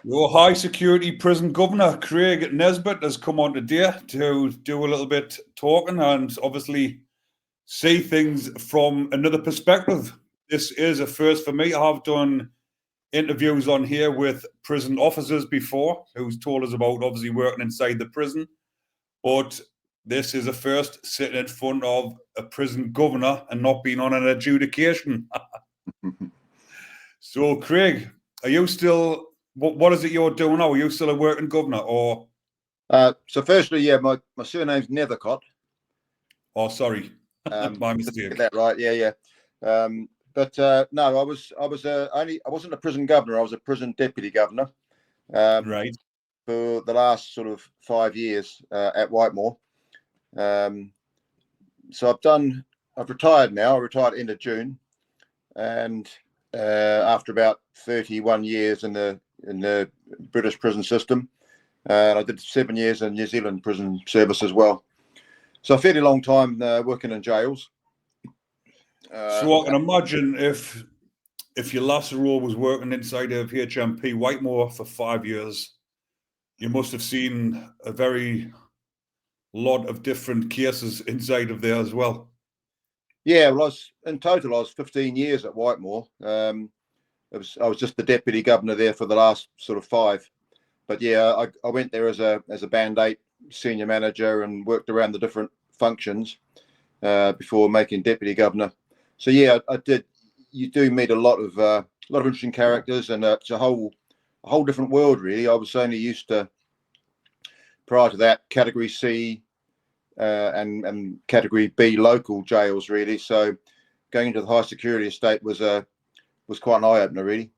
Your high security prison governor, Craig Nesbitt, has come on today to do a little bit talking and obviously see things from another perspective. This is a first for me. I have done interviews on here with prison officers before who's told us about obviously working inside the prison, but this is a first sitting in front of a prison governor and not being on an adjudication. So, Craig, are you still, what is it you're doing now? Are you still a working governor or? So firstly, yeah, my surname's Nethorcott. Oh, sorry, my mistake. Get that right? Yeah. But no, I wasn't a prison governor. I was a prison deputy governor. Right. For the last sort of 5 years at Whitemoor. So I've retired now. I retired end of June, and after about 31 years in the British prison system, and I did 7 years in New Zealand prison service as well. So a fairly long time working in jails. So I can imagine if your last role was working inside of HMP Whitemoor for 5 years, you must have seen a very lot of different cases inside of there as well. Yeah, well, in total I was 15 years at Whitemoor. I was just the deputy governor there for the last sort of 5. But yeah, I went there as a Band 8 senior manager and worked around the different functions before making deputy governor. So yeah, I did. You do meet a lot of interesting characters, and it's a whole different world really. I was only used to, prior to that, Category C and Category B local jails really. So going into the high security estate was quite an eye opener really.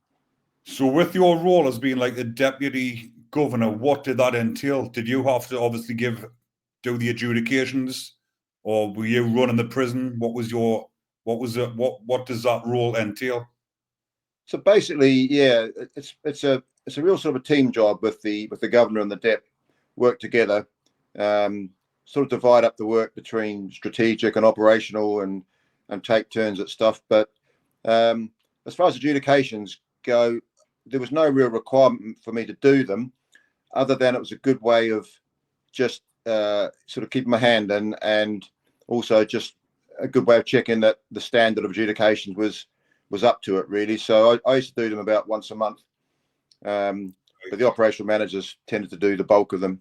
So with your role as being like a deputy governor, what did that entail? Did you have to obviously do the adjudications, or were you running the prison? What does that role entail? So basically, yeah, it's a real sort of a team job with the governor and the dep work together, sort of divide up the work between strategic and operational and take turns at stuff. But as far as adjudications go, there was no real requirement for me to do them, other than it was a good way of just sort of keeping my hand in, and also just a good way of checking that the standard of adjudications was up to it really. So I used to do them about once a month, but the operational managers tended to do the bulk of them.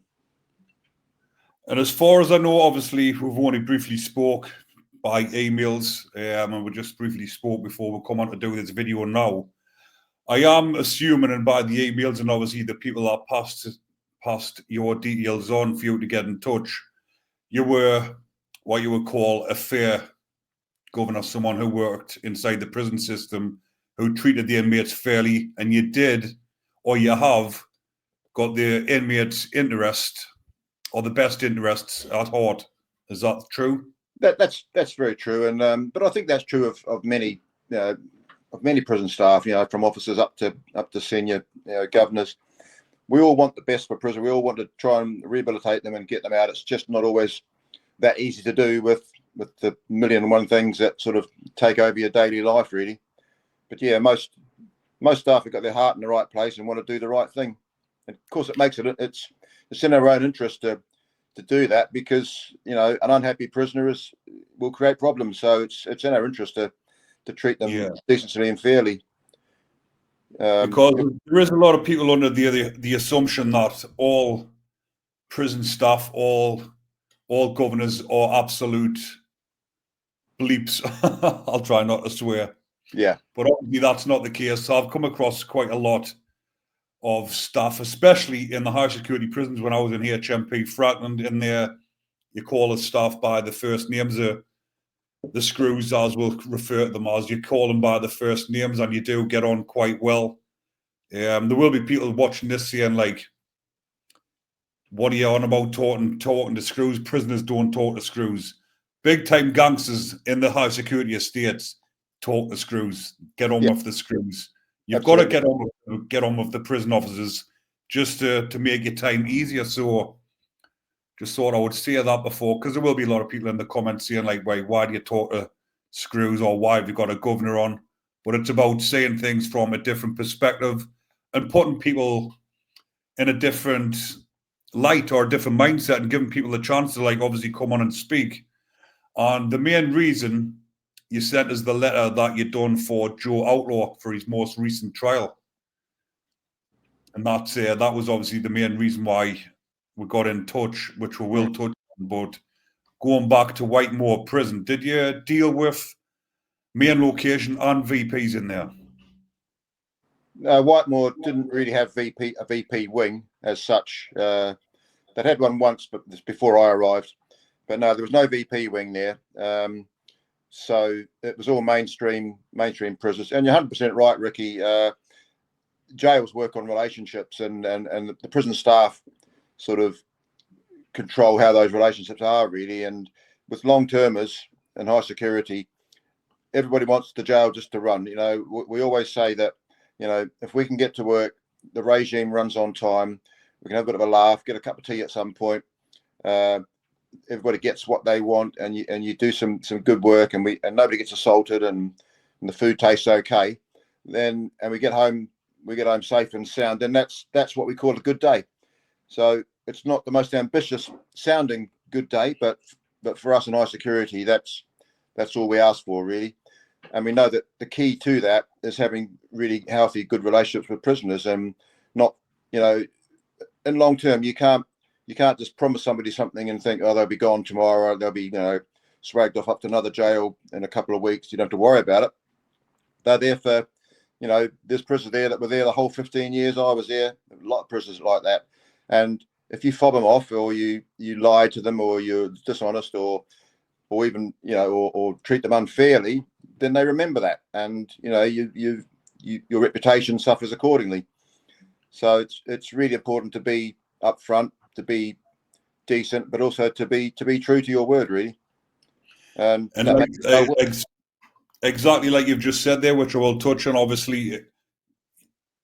And as far as I know, obviously we've only briefly spoke by emails, and we just briefly spoke before we come on to do this video now. I am assuming, and by the emails and obviously the people that passed your details on for you to get in touch, you were what you would call a fair governor, someone who worked inside the prison system, who treated the inmates fairly, and you did, or you have, got the inmates' interest, or the best interests at heart. Is that true? That's very true, and but I think that's true of many prison staff. From officers up to senior governors. We all want the best for prison. We all want to try and rehabilitate them and get them out. It's just not always that easy to do with the 1,000,001 things that sort of take over your daily life, really. But yeah, most staff have got their heart in the right place and want to do the right thing. And of course, it's in our own interest to do that, because an unhappy prisoner will create problems. So it's in our interest to treat them decently and fairly. Because there is a lot of people under the assumption that all prison staff, all governors are absolute bleeps. I'll try not to swear. Yeah. But obviously that's not the case. So I've come across quite a lot of staff, especially in the high security prisons when I was in HMP Fratland. In there, you call the staff by the first names. The screws, as we'll refer to them as, you call them by the first names, and you do get on quite well. There will be people watching this saying, like, what are you on about talking to screws? Prisoners don't talk to screws. Big time gangsters in the high security estates talk to screws. Get on with the screws. You've got to get on with the prison officers just to make your time easier. So just thought I would say that before, because there will be a lot of people in the comments saying, like, why do you talk to screws, or why have you got a governor on? But it's about saying things from a different perspective and putting people in a different light or a different mindset and giving people a chance to like obviously come on and speak. And the main reason you sent us the letter that you done for Joe Outlaw for his most recent trial. And that was obviously the main reason why we got in touch, which we will touch on. But going back to Whitemoor Prison, did you deal with main location and VPs in there? Whitemoor didn't really have a VP wing as such. They'd had one once, but this before I arrived. But no, there was no VP wing there. So it was all mainstream prisoners. And you're 100% right, Ricky. Jails work on relationships, and the prison staff sort of control how those relationships are, really. And with long-termers and high security, everybody wants the jail just to run. You know, we always say that, you know, if we can get to work, the regime runs on time, we can have a bit of a laugh, get a cup of tea at some point. Everybody gets what they want, and you do some good work, and nobody gets assaulted, and the food tastes okay. And we get home safe and sound. Then that's what we call a good day. So it's not the most ambitious sounding good day, but for us in high security, that's all we ask for, really. And we know that the key to that is having really healthy, good relationships with prisoners, and not, you know, in long term, you can't just promise somebody something and think, oh, they'll be gone tomorrow, they'll be, you know, swagged off up to another jail in a couple of weeks. You don't have to worry about it. They're there for, you know, there's prisoners there that were there the whole 15 years I was there. A lot of prisoners like that. And if you fob them off, or you lie to them, or you're dishonest, or even, you know, or treat them unfairly, then they remember that, and, you know, your reputation suffers accordingly. So it's really important to be upfront, to be decent, but also to be true to your word, really. And exactly like you've just said there, which I will touch on. Obviously,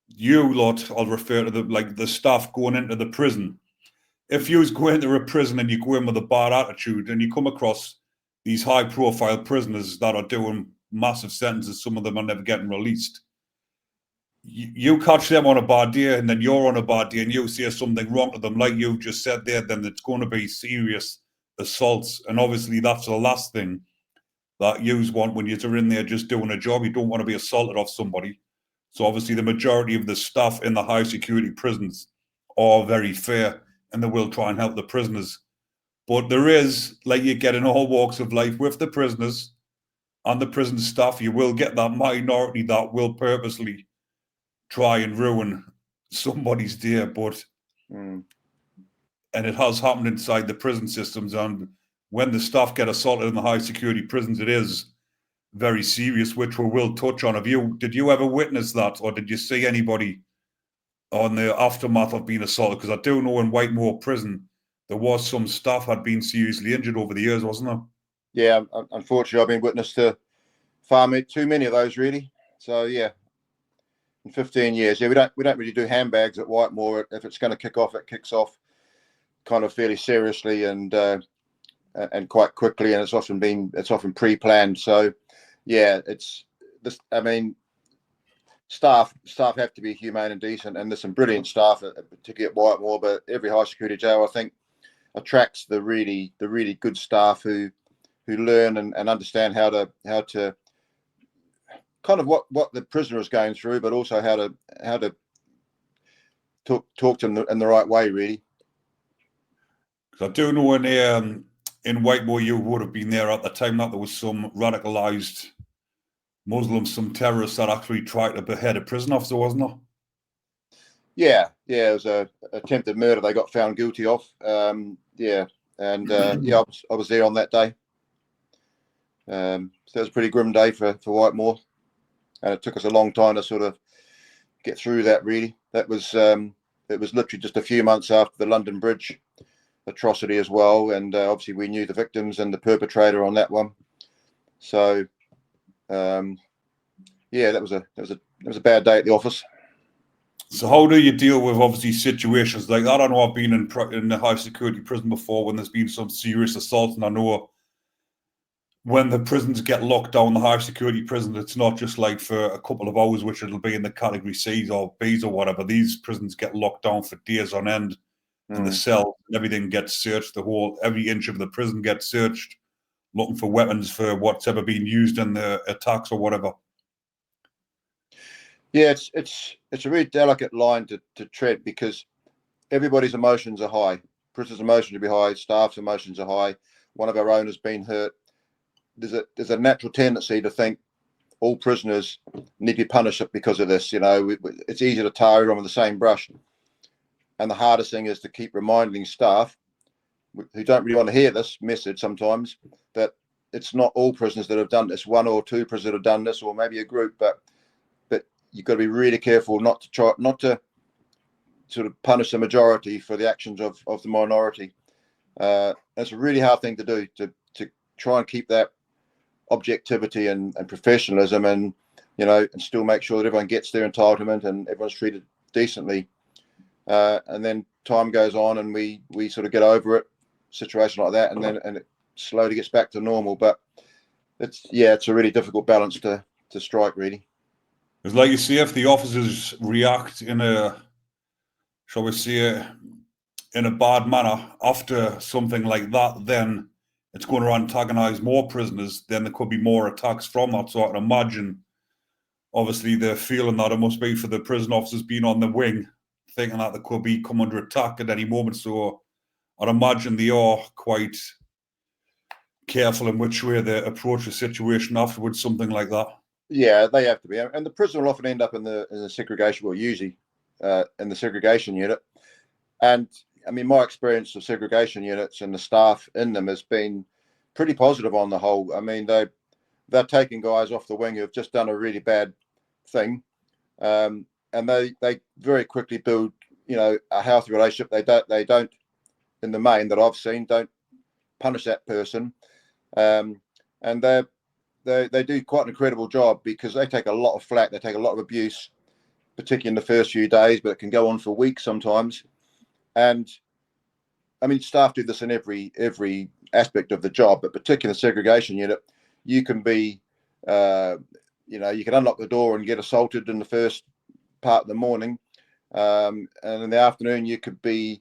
you lot, I'll refer to the staff going into the prison. If you go into a prison and you go in with a bad attitude, and you come across these high-profile prisoners that are doing massive sentences, some of them are never getting released, you catch them on a bad day, and then you're on a bad day, and you say something wrong to them, like you've just said there, then it's going to be serious assaults. And obviously that's the last thing that you want when you're in there just doing a job. You don't want to be assaulted off somebody. So obviously the majority of the staff in the high security prisons are very fair, and they will try and help the prisoners. But there is, like you get in all walks of life with the prisoners and the prison staff, you will get that minority that will purposely try and ruin somebody's day. But and it has happened inside the prison systems, and when the staff get assaulted in the high security prisons, it is very serious, which we will touch on. Did you ever witness that, or did you see anybody on the aftermath of being assaulted? Because I do know in Whitemoor Prison there was some staff had been seriously injured over the years, wasn't there? Yeah, unfortunately, I've been witness to far too many of those, really. So yeah, in 15 years, yeah, we don't really do handbags at Whitemoor. If it's going to kick off, it kicks off kind of fairly seriously and quite quickly, and it's often pre-planned. So yeah, it's this. I mean, staff have to be humane and decent, and there's some brilliant staff, particularly at Whitemoor. But every high security jail, I think, attracts the really good staff who learn and understand how to kind of what the prisoner is going through, but also how to talk to them in the right way, really. Because I do know in Whitemoor, you would have been there at the time that there was some radicalized Muslims, some terrorists that actually tried to behead a prison officer, wasn't there? Yeah, it was a attempted murder they got found guilty of. Yeah, and yeah, I was there on that day. So it was a pretty grim day for Whitemoor, and it took us a long time to sort of get through that. Really, it was literally just a few months after the London Bridge atrocity as well, and obviously we knew the victims and the perpetrator on that one. So yeah, that was a bad day at the office. So how do you deal with obviously situations like that? I know I've been in the high security prison before when there's been some serious assaults, and I know when the prisons get locked down, the high security prisons, it's not just like for a couple of hours, which it'll be in the category C's or B's or whatever. These prisons get locked down for days on end, and the cell, everything gets searched. Every inch of the prison gets searched, looking for weapons for what's ever been used in the attacks or whatever. Yeah, it's a really delicate line to tread, because everybody's emotions are high. Prisoners' emotions will be high. Staff's emotions are high. One of our own has been hurt. There's a natural tendency to think all prisoners need to be punished because of this. You know, it's easy to tar everyone with the same brush. And the hardest thing is to keep reminding staff who don't really want to hear this message sometimes, that it's not all prisoners that have done this. One or two prisoners that have done this, or maybe a group, but you've got to be really careful not to sort of punish the majority for the actions of the minority. It's a really hard thing to do, to try and keep that objectivity and professionalism, and and still make sure that everyone gets their entitlement and everyone's treated decently. And then time goes on and we sort of get over it, situation like that, and it slowly gets back to normal. But it's a really difficult balance to strike, really. It's like you see, if the officers react in a, shall we say, in a bad manner after something like that, then it's going to antagonize more prisoners. Then there could be more attacks from that. So I can imagine, obviously, the feeling that it must be for the prison officers being on the wing, thinking that they could be come under attack at any moment. So I'd imagine they are quite careful in which way they approach a situation afterwards, something like that. Yeah, they have to be. And the prison will often end up in the segregation, well, usually in the segregation unit. And I mean, my experience of segregation units and the staff in them has been pretty positive on the whole. I mean, they're taking guys off the wing who have just done a really bad thing, and they very quickly build, a healthy relationship. They don't, in the main that I've seen, don't punish that person, and they do quite an incredible job, because they take a lot of flack, they take a lot of abuse, particularly in the first few days, but it can go on for weeks sometimes. And I mean, staff do this in every aspect of the job, but particularly in the segregation unit, you can be, you can unlock the door and get assaulted in the first part of the morning, and in the afternoon you could be,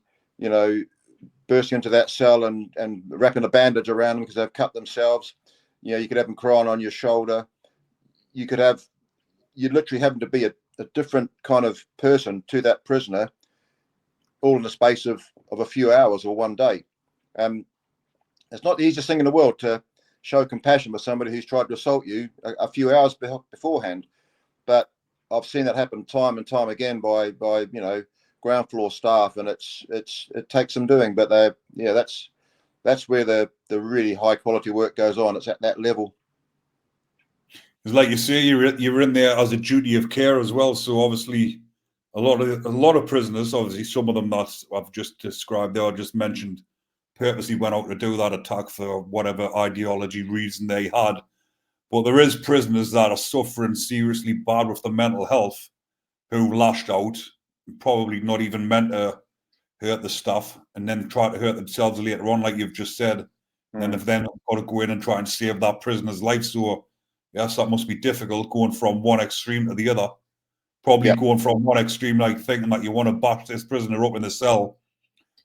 bursting into that cell and wrapping a bandage around them because they've cut themselves. You could have them crying on your shoulder. You literally having to be a different kind of person to that prisoner, all in the space of a few hours or one day. It's not the easiest thing in the world to show compassion for somebody who's tried to assault you a few hours beforehand. But I've seen that happen time and time again by ground floor staff, and it takes some doing. But that's where the really high quality work goes on. It's at that level. It's like you say, you're in there as a duty of care as well. So obviously, a lot of prisoners, obviously some of them that I've just described there, I just mentioned, purposely went out to do that attack for whatever ideology reason they had. But there is prisoners that are suffering seriously bad with their mental health, who lashed out, probably not even meant to hurt the staff, and then try to hurt themselves later on, like you've just said. And then if then got to go in and try and save that prisoner's life. So yes, that must be difficult, going from one extreme to the other. Probably going from one extreme, like thinking that you want to bash this prisoner up in the cell,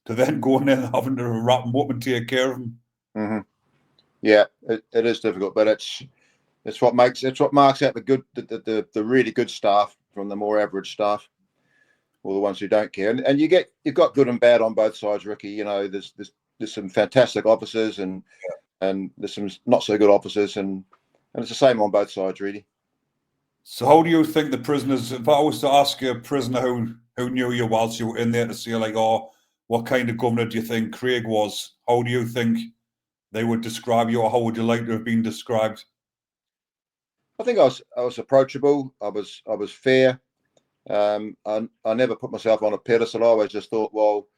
to then going in and having to wrap him up and take care of him. Mm-hmm. Yeah, it is difficult, but it's what marks out the really good staff from the more average staff, or the ones who don't care. And you've got good and bad on both sides, Ricky. There's some fantastic officers and there's some not so good officers, and it's the same on both sides, really. So how do you think the prisoners, if I was to ask a prisoner who knew you whilst you were in there, to say like, oh, what kind of governor do you think Craig was? How do you think they would describe you, or how would you like to have been described? I think I was approachable. I was fair. I never put myself on a pedestal. I always just thought, well,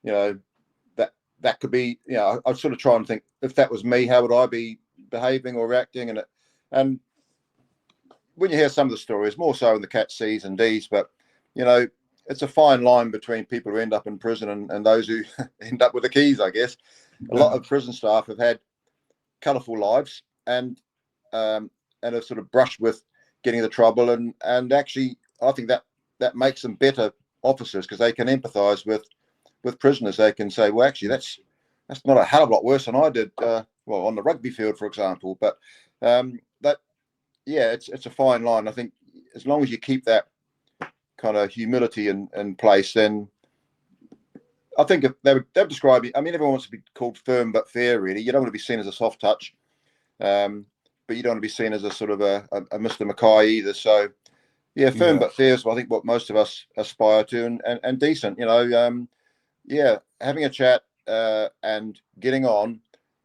that could be, I'd sort of try and think, if that was me, how would I be behaving or reacting? And when you hear some of the stories, more so in the Cat C's and D's, but it's a fine line between people who end up in prison and those who end up with the keys, I guess. A lot of prison staff have had colourful lives, and have sort of brushed with getting the trouble, and actually I think that makes them better officers, because they can empathise with prisoners. They can say, well, actually that's not a hell of a lot worse than I did, well, on the rugby field, for example. But it's a fine line. I think as long as you keep that kind of humility in place, then I think if they would describe it. I mean, everyone wants to be called firm but fair, really. You don't want to be seen as a soft touch, but you don't want to be seen as a sort of a Mr. Mackay either. So, yeah, firm but fair is, I think, what most of us aspire to, and decent. Having a chat and getting on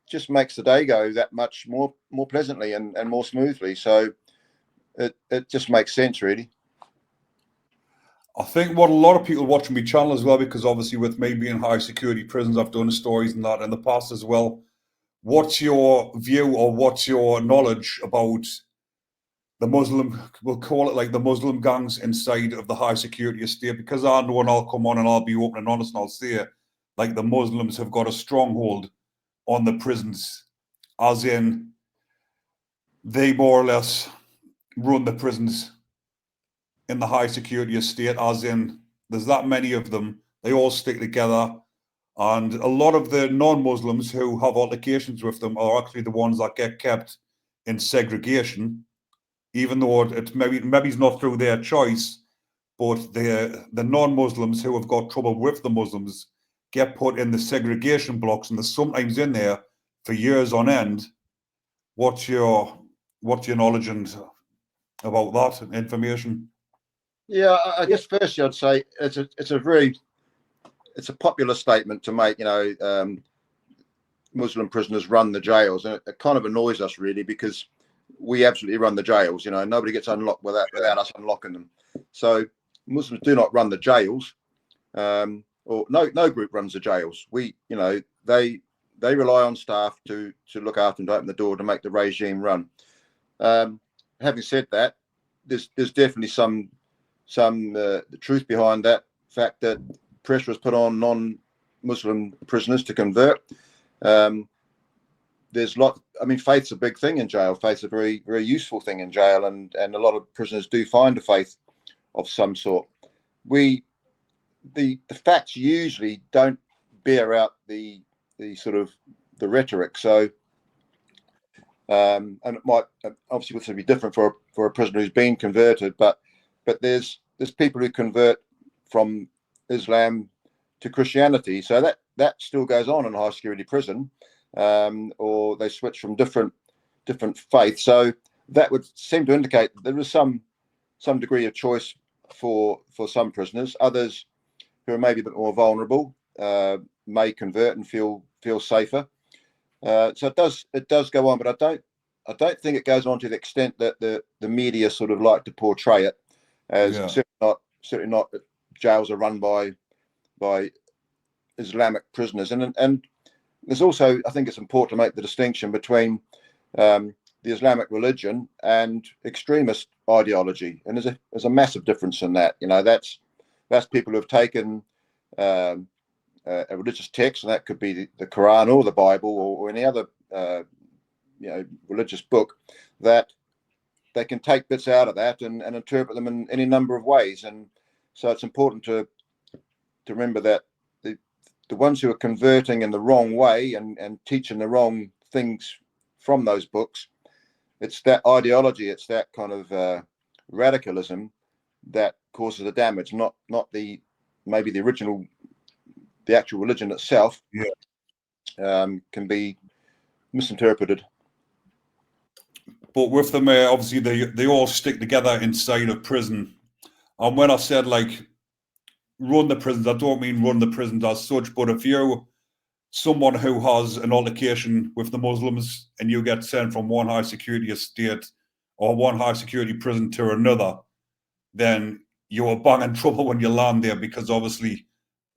just makes the day go that much more pleasantly and more smoothly. So it just makes sense, really. I think what a lot of people watching my channel as well, because obviously with me being high security prisons, I've done stories and that in the past as well. What's your view, or what's your knowledge about the Muslim, we'll call it like the Muslim gangs inside of the high security estate? Because I know, and I'll come on and I'll be open and honest and I'll say, like, the Muslims have got a stronghold on the prisons, as in they more or less run the prisons in the high security estate, as in there's that many of them, they all stick together, and a lot of the non-Muslims who have altercations with them are actually the ones that get kept in segregation, even though it's maybe it's not through their choice, but the non-Muslims who have got trouble with the Muslims get put in the segregation blocks, and they're sometimes in there for years on end. What's your knowledge and about that information? Yeah, I guess firstly I'd say it's a popular statement to make. Muslim prisoners run the jails, and it kind of annoys us, really, because we absolutely run the jails. Nobody gets unlocked without us unlocking them. So Muslims do not run the jails, or no group runs the jails. They rely on staff to look after and to open the door to make the regime run. Having said that, there's definitely some the truth behind that fact, that pressure is put on non-Muslim prisoners to convert. Faith's a big thing in jail. Faith's a very, very useful thing in jail, and a lot of prisoners do find a faith of some sort. The facts usually don't bear out the sort of the rhetoric. So, and it might obviously be different for a prisoner who's been converted, but there's people who convert from Islam to Christianity, so that still goes on in a high security prison, or they switch from different faiths. So that would seem to indicate that there is some degree of choice for some prisoners. Others who are maybe a bit more vulnerable may convert and feel safer. So it does go on, but I don't think it goes on to the extent that the media sort of like to portray it as. Certainly not that jails are run by Islamic prisoners, and there's also, I think it's important to make the distinction between the Islamic religion and extremist ideology, and there's a massive difference in that. That's people who have taken a religious text, and that could be the Quran or the Bible or any other religious book, that they can take bits out of that and interpret them in any number of ways. And so it's important to remember that the ones who are converting in the wrong way and teaching the wrong things from those books, it's that ideology, it's that kind of radicalism that causes the damage, not the actual religion itself. Can be misinterpreted. But with them, obviously they all stick together inside of prison. And when I said like run the prisons, I don't mean run the prisons as such, but if you're someone who has an altercation with the Muslims and you get sent from one high security estate or one high security prison to another, then you're bang in trouble when you land there, because obviously,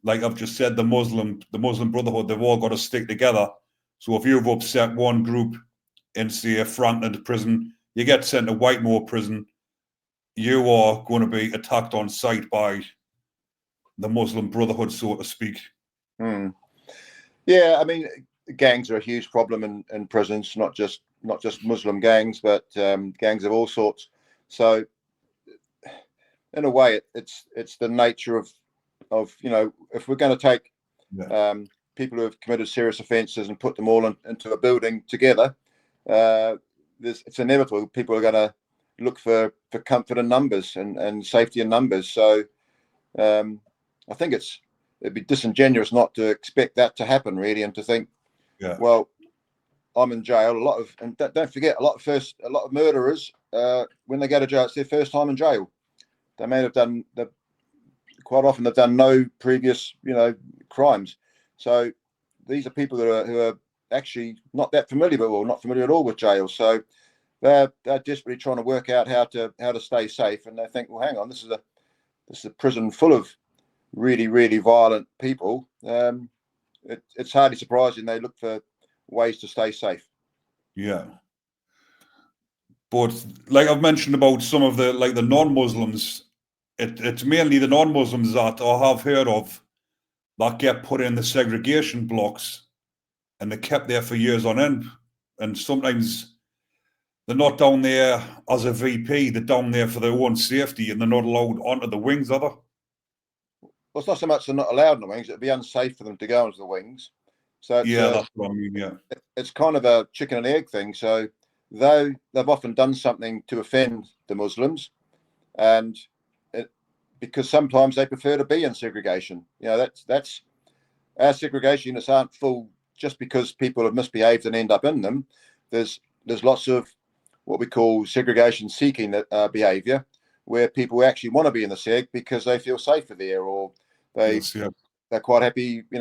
like I've just said, the Muslim Brotherhood, they've all got to stick together. So if you've upset one group in, say, Frankland prison, you get sent to Whitemoor prison, you are going to be attacked on sight by the Muslim Brotherhood, so to speak. Yeah, I mean, gangs are a huge problem in prisons, not just not just Muslim gangs, but gangs of all sorts. So in a way, it's the nature of if we're going to take people who have committed serious offences and put them all into a building together, it's inevitable. People are going to look for comfort in numbers and safety in numbers. So I think it'd be disingenuous not to expect that to happen, really, and to think, well, I'm in jail. And don't forget, a lot of murderers, when they go to jail, it's their first time in jail. They may have done quite often they've done no previous, crimes. So these are people who are actually not that familiar, or not familiar at all with jail. So they're desperately trying to work out how to stay safe, and they think, well, hang on, this is a prison full of really, really violent people. It's hardly surprising they look for ways to stay safe. Yeah. But like I've mentioned about some of the non-Muslims, it's mainly the non-Muslims that I have heard of that get put in the segregation blocks, and they're kept there for years on end. And sometimes they're not down there as a VP, they're down there for their own safety, and they're not allowed onto the wings, are they? Well, it's not so much they're not allowed in the wings, it'd be unsafe for them to go into the wings. So that's what I mean, yeah. It's kind of a chicken and egg thing. So though they've often done something to offend the Muslims, and because sometimes they prefer to be in segregation. That's our segregation units aren't full just because people have misbehaved and end up in them. There's lots of what we call segregation seeking behaviour, where people actually want to be in the seg because they feel safer there, or they're quite happy. They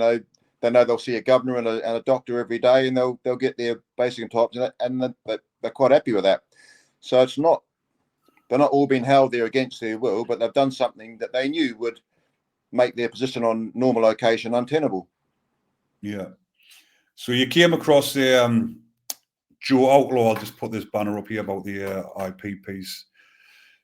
know they'll see a governor and a doctor every day, and they'll get their basic entitlements, and they're quite happy with that. So they're not all being held there against their will, but they've done something that they knew would make their position on normal location untenable. Yeah. So you came across the Joe Outlaw. I'll just put this banner up here about the IPPs.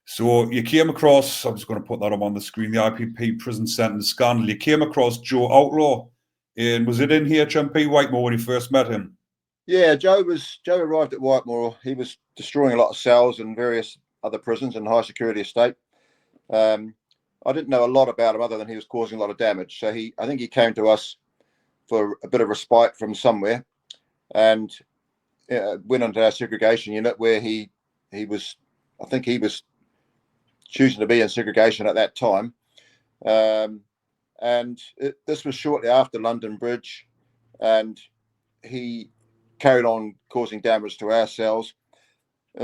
So you came across, I'm just going to put that up on the screen, the IPP Prison Sentence scandal. You came across Joe Outlaw, and was it in HMP Whitemoor when you first met him? Yeah, Joe arrived at Whitemoor. He was destroying a lot of cells in various other prisons and high security estate. I didn't know a lot about him other than he was causing a lot of damage. So I think he came to us for a bit of respite from somewhere, and went into our segregation unit where he was choosing to be in segregation at that time. And this was shortly after London Bridge, and he carried on causing damage to our cells.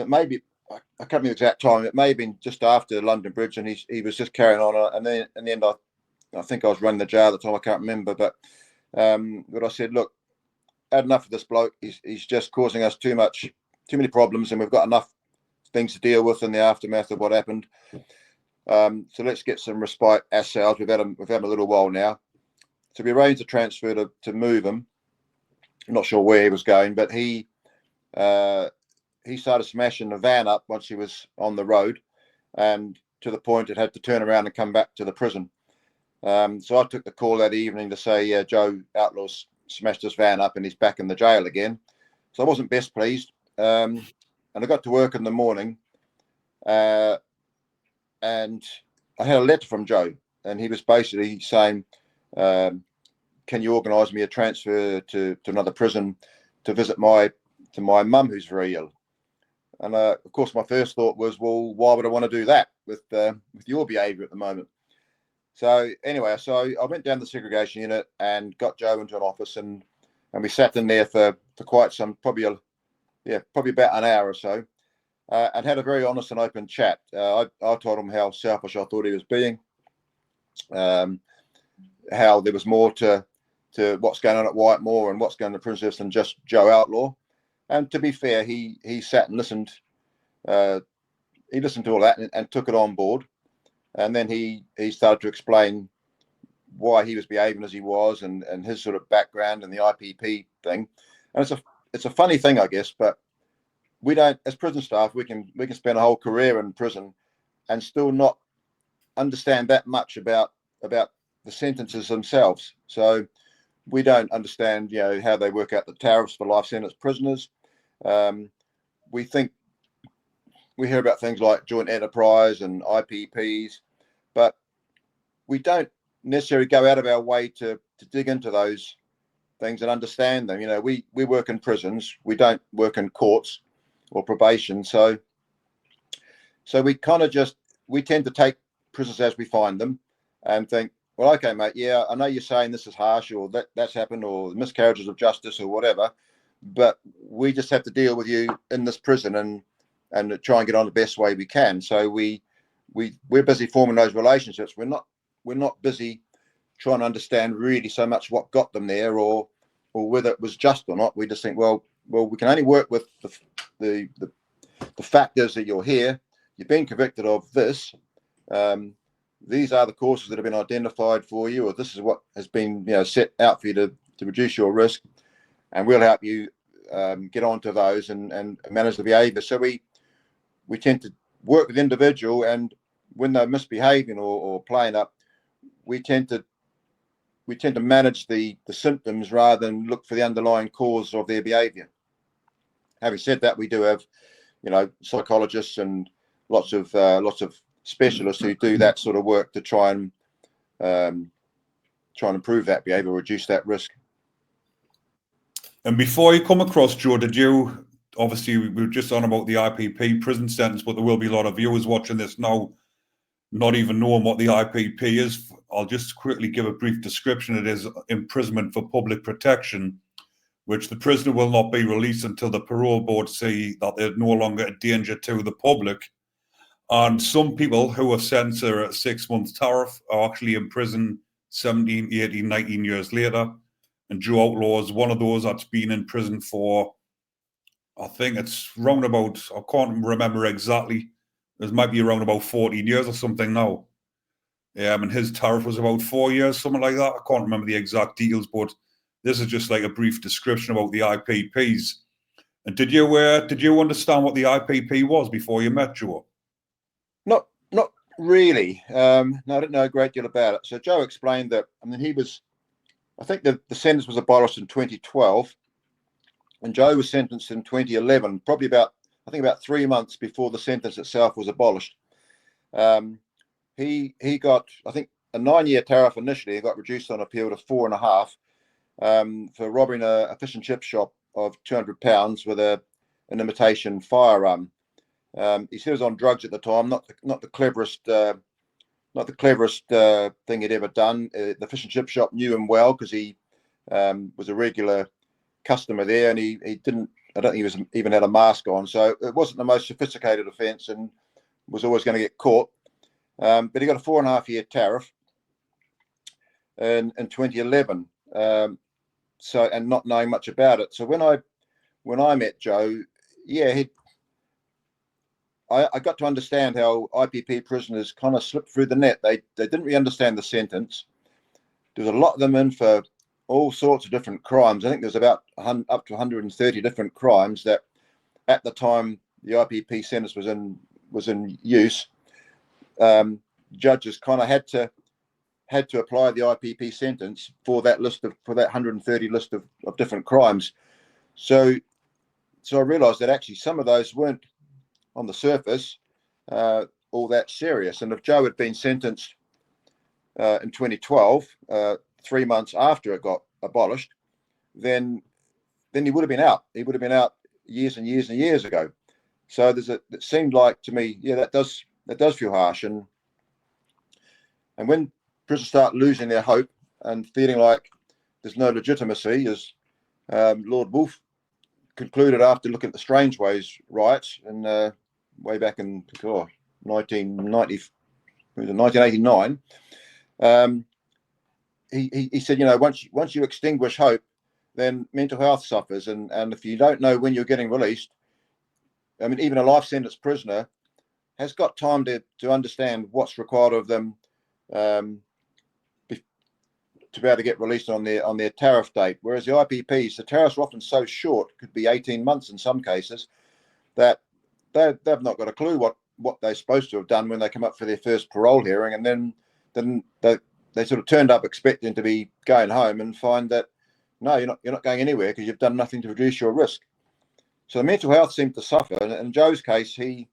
Maybe I can't remember the exact time. It may have been just after London Bridge, and he was just carrying on. And then in the end, I think I was running the jail at the time. I can't remember, but I said, look, had enough of this bloke. He's just causing us too many problems, and we've got enough things to deal with in the aftermath of what happened. So let's get some respite ourselves. We've had him a little while now. So we arranged a transfer to move him. I'm not sure where he was going, but he started smashing the van up once he was on the road, and to the point it had to turn around and come back to the prison. So I took the call that evening to say, yeah, Joe Outlaw's smashed his van up and he's back in the jail again. So I wasn't best pleased. And I got to work in the morning, and I had a letter from Joe, and he was basically saying, can you organise me a transfer to another prison to visit my mum who's very ill? And of course, my first thought was, well, why would I want to do that with your behaviour at the moment? So anyway, I went down the segregation unit and got Joe into an office, and we sat in there for quite some, probably about an hour or so, and had a very honest and open chat. I told him how selfish I thought he was being, how there was more to what's going on at Whitemoor and what's going on in the prison than just Joe Outlaw. And to be fair, he sat and listened. He listened to all that and took it on board. And then he started to explain why he was behaving as he was, and his sort of background and the IPP thing. And it's a funny thing, I guess, but we don't, as prison staff, we can spend a whole career in prison and still not understand that much about the sentences themselves. So we don't understand, how they work out the tariffs for life sentence prisoners. we think we hear about things like joint enterprise and IPPs, but we don't necessarily go out of our way to dig into those things and understand them. You know, we work in prisons, we don't work in courts or probation, so we kind of we tend to take prisoners as we find them and think, well, okay, mate, yeah, I know you're saying this is harsh, or that's happened, or miscarriages of justice, or whatever, but we just have to deal with you in this prison and try and get on the best way we can. So we're busy forming those relationships. We're not busy trying to understand really so much what got them there, or whether it was just or not. We just think, well, we can only work with the factors that you're here. You've been convicted of this. These are the courses that have been identified for you, or this is what has been, you know, set out for you to reduce your risk, and we'll help you get onto those and manage the behaviour. So we tend to work with the individual, and when they're misbehaving or playing up, we tend to manage the symptoms rather than look for the underlying cause of their behaviour. Having said that, we do have, you know, psychologists and lots of specialists who do that sort of work to try and improve that behaviour, reduce that risk. And before you come across, Joe, did you, obviously we were just on about the IPP prison sentence, but there will be a lot of viewers watching this now not even knowing what the IPP is. I'll just quickly give a brief description. It is imprisonment for public protection, which the prisoner will not be released until the parole board see that they're no longer a danger to the public. And some people who are sentenced at a 6 month tariff are actually in prison 17, 18, 19 years later. And Joe Outlaw is one of those that's been in prison for, I think it's round about, I can't remember exactly, it might be around about 14 years or something now. And his tariff was about 4 years, something like that. I can't remember the exact details, but this is just like a brief description about the IPPs. And did you understand what the IPP was before you met Joe? Not really. No, I didn't know a great deal about it. So Joe explained that, I mean, I think the sentence was abolished in 2012, and Joe was sentenced in 2011, probably about 3 months before the sentence itself was abolished. He got, I think, a 9-year tariff initially. He got reduced on appeal to 4.5 for robbing a fish and chip shop of £200 with an imitation firearm. He said he was on drugs at the time, not the cleverest thing he'd ever done. The fish and chip shop knew him well because he was a regular customer there, and he didn't. I don't think he even had a mask on, so it wasn't the most sophisticated offence, and was always going to get caught. But he got a 4.5-year tariff in 2011. So, and not knowing much about it. So when I met Joe, yeah, I got to understand how IPP prisoners kind of slipped through the net. They didn't really understand the sentence. There was a lot of them in for all sorts of different crimes. I think there's about up to 130 different crimes that, at the time the IPP sentence was in use, judges kind of had to apply the IPP sentence for that 130 list of different crimes. So I realised that actually some of those weren't, on the surface, all that serious. And if Joe had been sentenced in 2012, 3 months after it got abolished, then he would have been out. He would have been out years and years and years ago. So it seemed like to me, yeah, that does feel harsh. And when prisoners start losing their hope and feeling like there's no legitimacy, as Lord Wolfe concluded after looking at the Strangeways riots and way back in 1989, he said, you know, once you extinguish hope, then mental health suffers, and if you don't know when you're getting released, I mean, even a life sentence prisoner has got time to understand what's required of them to be able to get released on their tariff date. Whereas the IPPs, the tariffs are often so short, could be 18 months in some cases, that they've not got a clue what they're supposed to have done when they come up for their first parole hearing, and then they sort of turned up expecting to be going home and find that no, you're not going anywhere because you've done nothing to reduce your risk. So the mental health seemed to suffer. And in Joe's case, I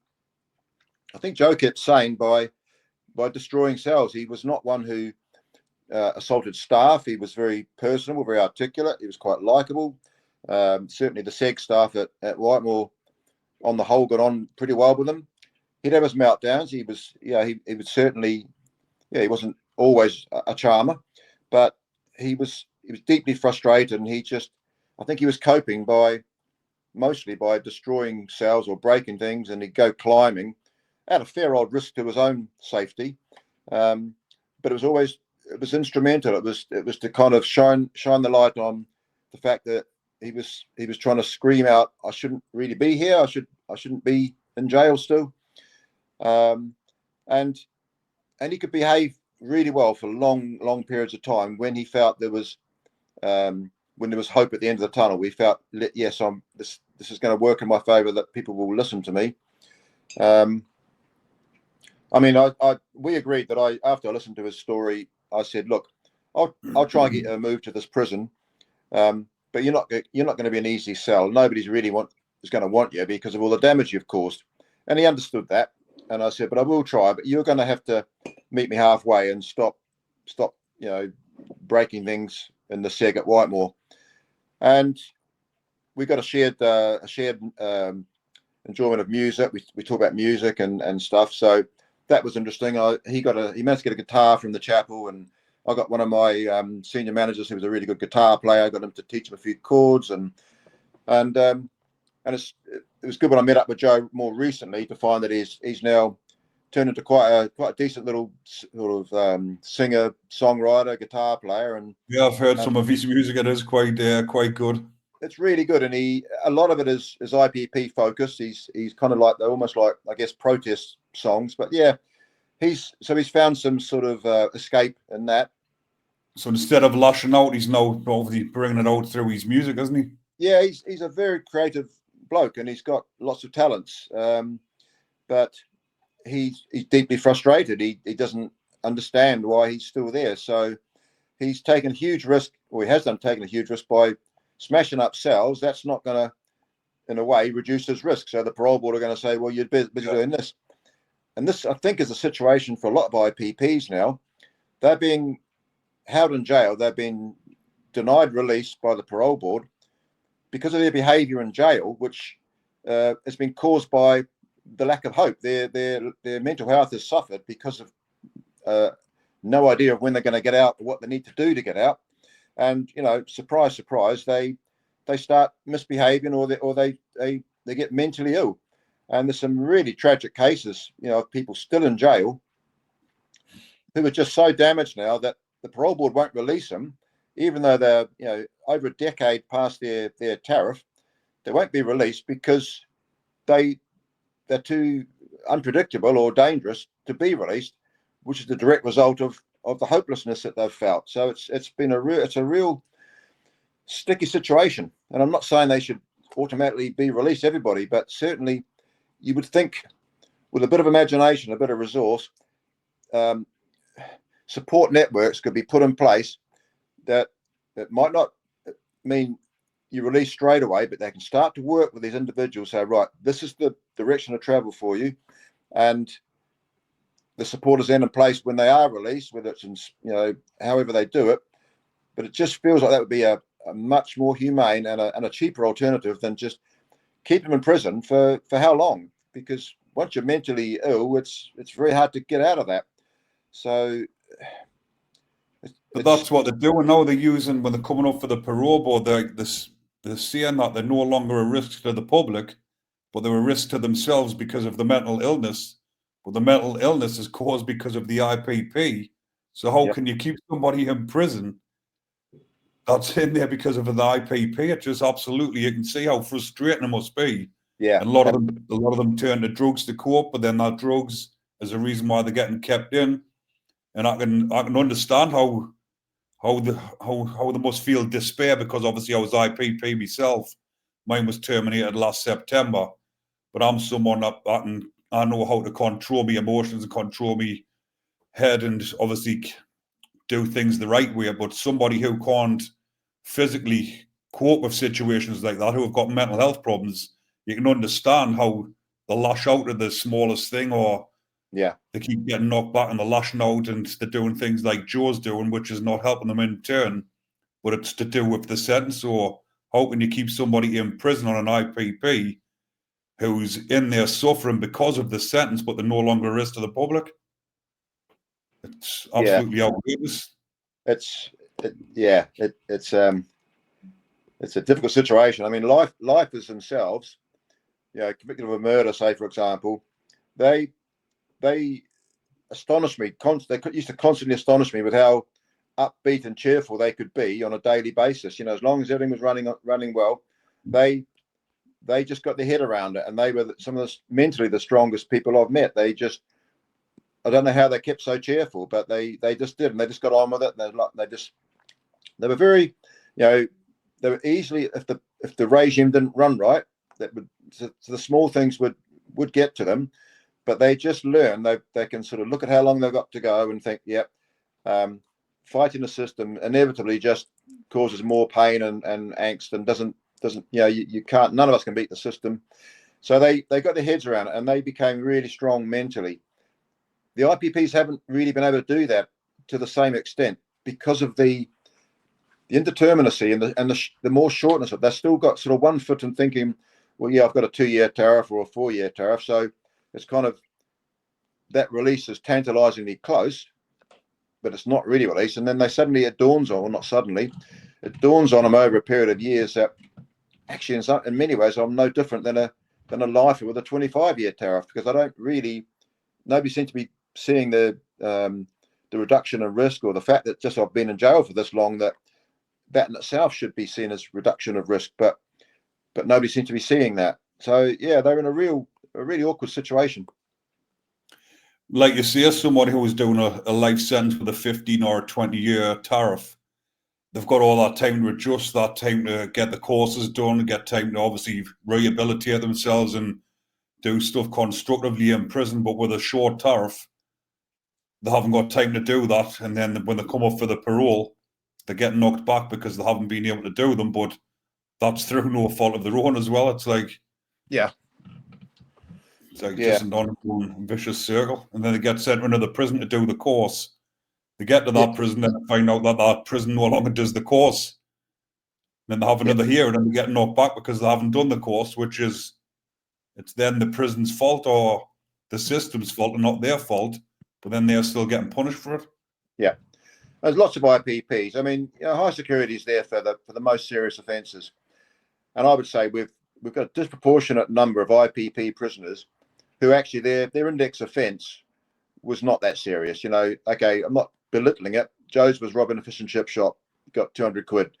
think Joe kept saying by destroying cells, he was not one who assaulted staff. He was very personable, very articulate. He was quite likable. Certainly the SEG staff at Whitemoor, on the whole, got on pretty well with him. He'd have his meltdowns. He was, he was certainly, he wasn't always a charmer, but he was deeply frustrated, and I think he was coping mostly by destroying cells or breaking things, and he'd go climbing at a fair old risk to his own safety. But it was instrumental. It was to kind of shine the light on the fact that he was trying to scream out, I shouldn't really be here. I shouldn't be in jail still. And he could behave really well for long periods of time when he felt there was hope at the end of the tunnel. We felt, yes, this is going to work in my favor, that people will listen to me. I mean, we agreed that after I listened to his story, I said, look, I'll try and get a move to this prison, but you're not going to be an easy sell. Nobody's really is going to want you because of all the damage you've caused. And he understood that. And I said, but I will try. But you're going to have to meet me halfway and stop, breaking things in the SEG at Whitemoor. And we got a shared enjoyment of music. We talk about music and stuff. So that was interesting. He managed to get a guitar from the chapel, and I got one of my senior managers who was a really good guitar player. I got him to teach him a few chords, and it was good when I met up with Joe more recently to find that he's now turned into quite a decent little sort of singer, songwriter, guitar player. And yeah, I've heard some of his music. It is quite good. It's really good, and a lot of it is IPP focused. He's kind of almost like, I guess, protest songs. But yeah, he's found some sort of escape in that. So instead of lashing out, he's now obviously bringing it out through his music, isn't he? Yeah, he's a very creative bloke, and he's got lots of talents. But he's deeply frustrated. He doesn't understand why he's still there. So he's taken a huge risk, or he has taken a huge risk by smashing up cells. That's not going to, in a way, reduce his risk. So the parole board are going to say, well, you're busy doing this. And this, I think, is a situation for a lot of IPPs now. They're being held in jail. They've been denied release by the parole board because of their behaviour in jail, which has been caused by the lack of hope. Their mental health has suffered because of no idea of when they're going to get out, what they need to do to get out. And, surprise, surprise, they start misbehaving, or they get mentally ill. And there's some really tragic cases, of people still in jail who are just so damaged now that the parole board won't release them, even though they're, over a decade past their tariff. They won't be released because they're too unpredictable or dangerous to be released, which is the direct result of the hopelessness that they've felt. So it's a real sticky situation. And I'm not saying they should automatically be released, everybody, but certainly you would think with a bit of imagination, a bit of resource, support networks could be put in place that might not mean you release straight away, but they can start to work with these individuals, say, right, this is the direction of travel for you. And the support is then in place when they are released, whether it's in, however they do it. But it just feels like that would be a much more humane and a cheaper alternative than just keep them in prison for how long? Because once you're mentally ill, it's very hard to get out of that. So, but that's what they're doing now. They're using, when they're coming up for the parole board, they're saying that they're no longer a risk to the public, but they're a risk to themselves because of the mental illness. But the mental illness is caused because of the IPP. So how can you keep somebody in prison that's in there because of an IPP? It's just absolutely, you can see how frustrating it must be. Yeah. And a lot of them turn to drugs to cope, but then that drugs is a reason why they're getting kept in. And I can understand how they must feel despair, because obviously I was IPP myself. Mine was terminated last September, but I'm someone that I know how to control my emotions and control my head, and obviously do things the right way. But somebody who can't physically cope with situations like that, who have got mental health problems, you can understand how they lash out at the smallest thing, or Yeah. they keep getting knocked back and they're lashing out, and they're doing things like Joe's doing, which is not helping them in turn, but it's to do with the sentence. Or how can you keep somebody in prison on an IPP who's in there suffering because of the sentence, but they're no longer a risk to the public? It's absolutely outrageous. It's a difficult situation. I mean, lifers themselves, convicted of a murder, say for example, they astonish me. They used to constantly astonish me with how upbeat and cheerful they could be on a daily basis. As long as everything was running well, they just got their head around it, and they were some of the mentally the strongest people I've met. I don't know how they kept so cheerful, but they just did, and they just got on with it. And they were very, they were easily, if the regime didn't run right, so the small things would get to them, but they just learn. They can sort of look at how long they've got to go and think, fighting the system inevitably just causes more pain and angst, and doesn't you can't. None of us can beat the system. So they got their heads around it, and they became really strong mentally. The IPPs haven't really been able to do that to the same extent because of the indeterminacy and the more shortness of it. They've still got sort of one foot in thinking, well, I've got a 2-year tariff or a 4-year tariff, so it's kind of, that release is tantalizingly close, but it's not really released. And then it dawns on, well, not suddenly, it dawns on them over a period of years that actually in many ways I'm no different than a lifer with a 25-year tariff, because nobody seems to be seeing the reduction in risk, or the fact that just I've been in jail for this long, that in itself should be seen as reduction of risk, but nobody seems to be seeing that. So they're in a really awkward situation. Like you say, someone who was doing a life sentence with a 15 or 20-year tariff, they've got all that time to adjust, that time to get the courses done, get time to obviously rehabilitate themselves and do stuff constructively in prison. But with a short tariff, they haven't got time to do that. And then when they come up for the parole, they get knocked back because they haven't been able to do them. But that's through no fault of their own as well. It's like, just an ongoing vicious circle. And then they get sent to another prison to do the course. They get to that prison and find out that prison no longer does the course. Then they have another hearing and they get knocked back because they haven't done the course, which is, it's then the prison's fault or the system's fault and not their fault. But then they're still getting punished for it. Yeah. There's lots of IPPs. I mean, high security is there for the most serious offences, and I would say we've got a disproportionate number of IPP prisoners who actually their index offence was not that serious. Okay, I'm not belittling it. Joe's was robbing a fish and chip shop, got 200 quid.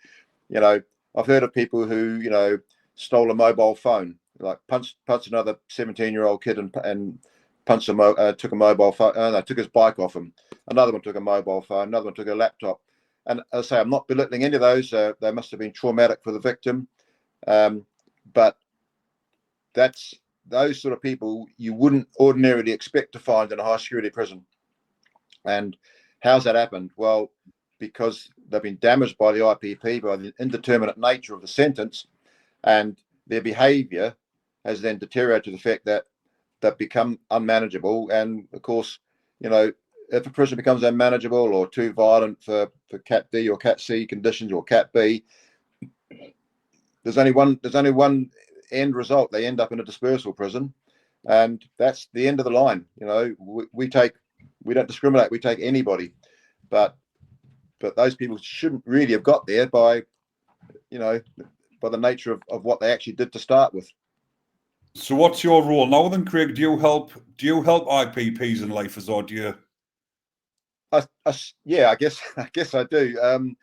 I've heard of people who stole a mobile phone, like punched another 17-year-old kid and took a mobile phone. Took his bike off him. Another one took a mobile phone. Another one took a laptop. And as I say, I'm not belittling any of those. They must have been traumatic for the victim. But that's those sort of people you wouldn't ordinarily expect to find in a high security prison. And how's that happened? Well, because they've been damaged by the IPP, by the indeterminate nature of the sentence, and their behaviour has then deteriorated to the fact that they've become unmanageable. And of course, if a prison becomes unmanageable or too violent for Cat D or Cat C conditions or Cat B, there's only one end result. They end up in a dispersal prison, and that's the end of the line. We don't discriminate. We take anybody, but those people shouldn't really have got there by the nature of what they actually did to start with. So what's your role now then, Craig? Do you help IPPs and lifers, or do you? I guess I do.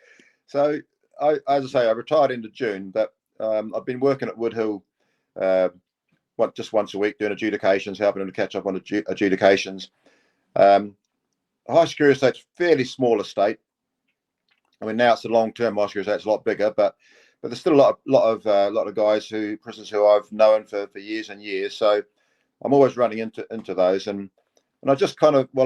So as I say, I retired into June, but I've been working at Woodhill just once a week doing adjudications, helping them to catch up on adjudications. High security estate's fairly small estate. I mean, now it's a long-term high security estate, it's a lot bigger, but there's still a lot of prisoners who I've known for years and years. So I'm always running into those, and I just kind of, I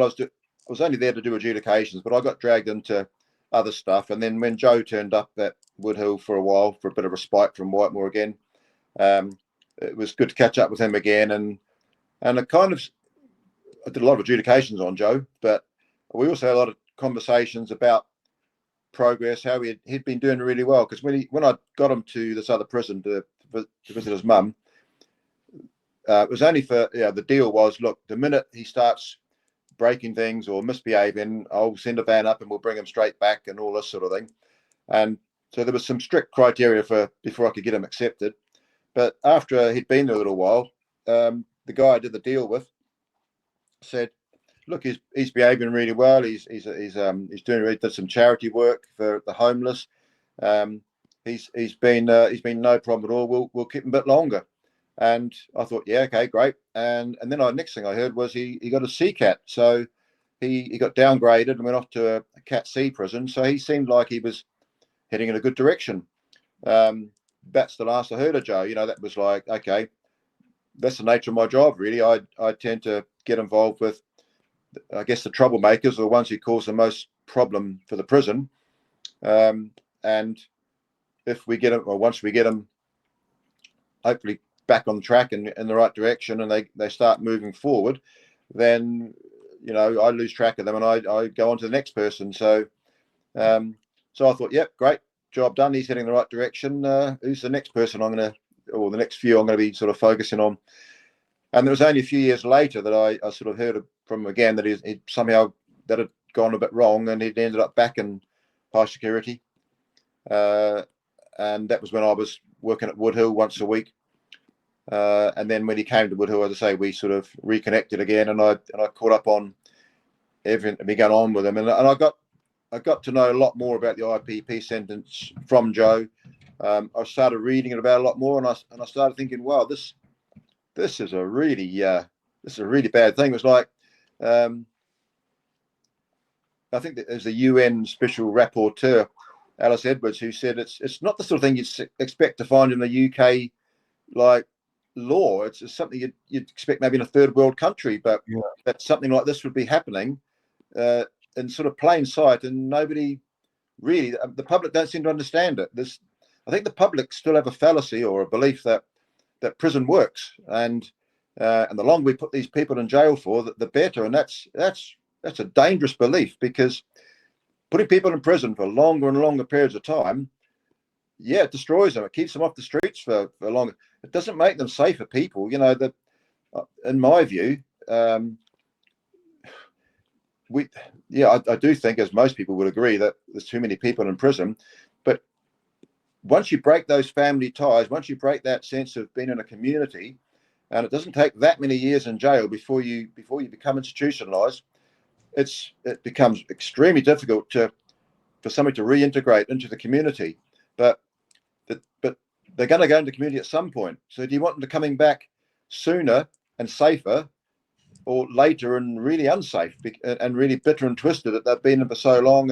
was only there to do adjudications, but I got dragged into other stuff. And then when Joe turned up at Woodhill for a while for a bit of respite from Whitemoor again, it was good to catch up with him again, and I did a lot of adjudications on Joe, but we also had a lot of conversations about progress, how he'd been doing really well. Because when I got him to this other prison to visit his mum, it was only for the deal was, look, the minute he starts breaking things or misbehaving, I'll send a van up and we'll bring him straight back and all this sort of thing. And so there was some strict criteria before I could get him accepted. But after he'd been there a little while, the guy I did the deal with said, look, he's behaving really well. He's did some charity work for the homeless. He's been no problem at all. We'll keep him a bit longer. And I thought, yeah, okay, great. And then next thing I heard was he got a CCAT. So he got downgraded and went off to a Cat C prison. So he seemed like he was heading in a good direction. That's the last I heard of Joe. That was like, okay, that's the nature of my job, really. I tend to get involved with, I guess, the troublemakers, or the ones who cause the most problem for the prison. And if we get them, or once we get them, hopefully back on track and in the right direction, and they start moving forward, then I lose track of them and I go on to the next person. So I thought, yep, great, job done. He's heading in the right direction. Who's the next person the next few I'm going to be sort of focusing on? And there was only a few years later that I sort of heard from him again that he somehow that had gone a bit wrong, and he'd ended up back in high security. And that was when I was working at Woodhill once a week. And then when he came to Woodhill, as I say, we sort of reconnected again, and I caught up on everything and began on with him, and I got to know a lot more about the IPP sentence from Joe. I started reading it about a lot more, and I started thinking, wow, this is a really bad thing. It was like, I think that there's a UN special rapporteur, Alice Edwards, who said it's not the sort of thing you'd expect to find in the UK, like law. It's something you'd expect maybe in a third world country, but that something like this would be happening in sort of plain sight, and nobody really, the public don't seem to understand it. I think the public still have a fallacy or a belief that prison works, and the longer we put these people in jail for, the better. And that's a dangerous belief, because putting people in prison for longer and longer periods of time, it destroys them. It keeps them off the streets for longer. It doesn't make them safer people. In my view, I do think, as most people would agree, that there's too many people in prison. But once you break those family ties, once you break that sense of being in a community, and it doesn't take that many years in jail before you become institutionalized, it becomes extremely difficult for somebody to reintegrate into the community. But they're going to go into the community at some point. So do you want them to coming back sooner and safer, or later and really unsafe and really bitter and twisted that they've been in for so long?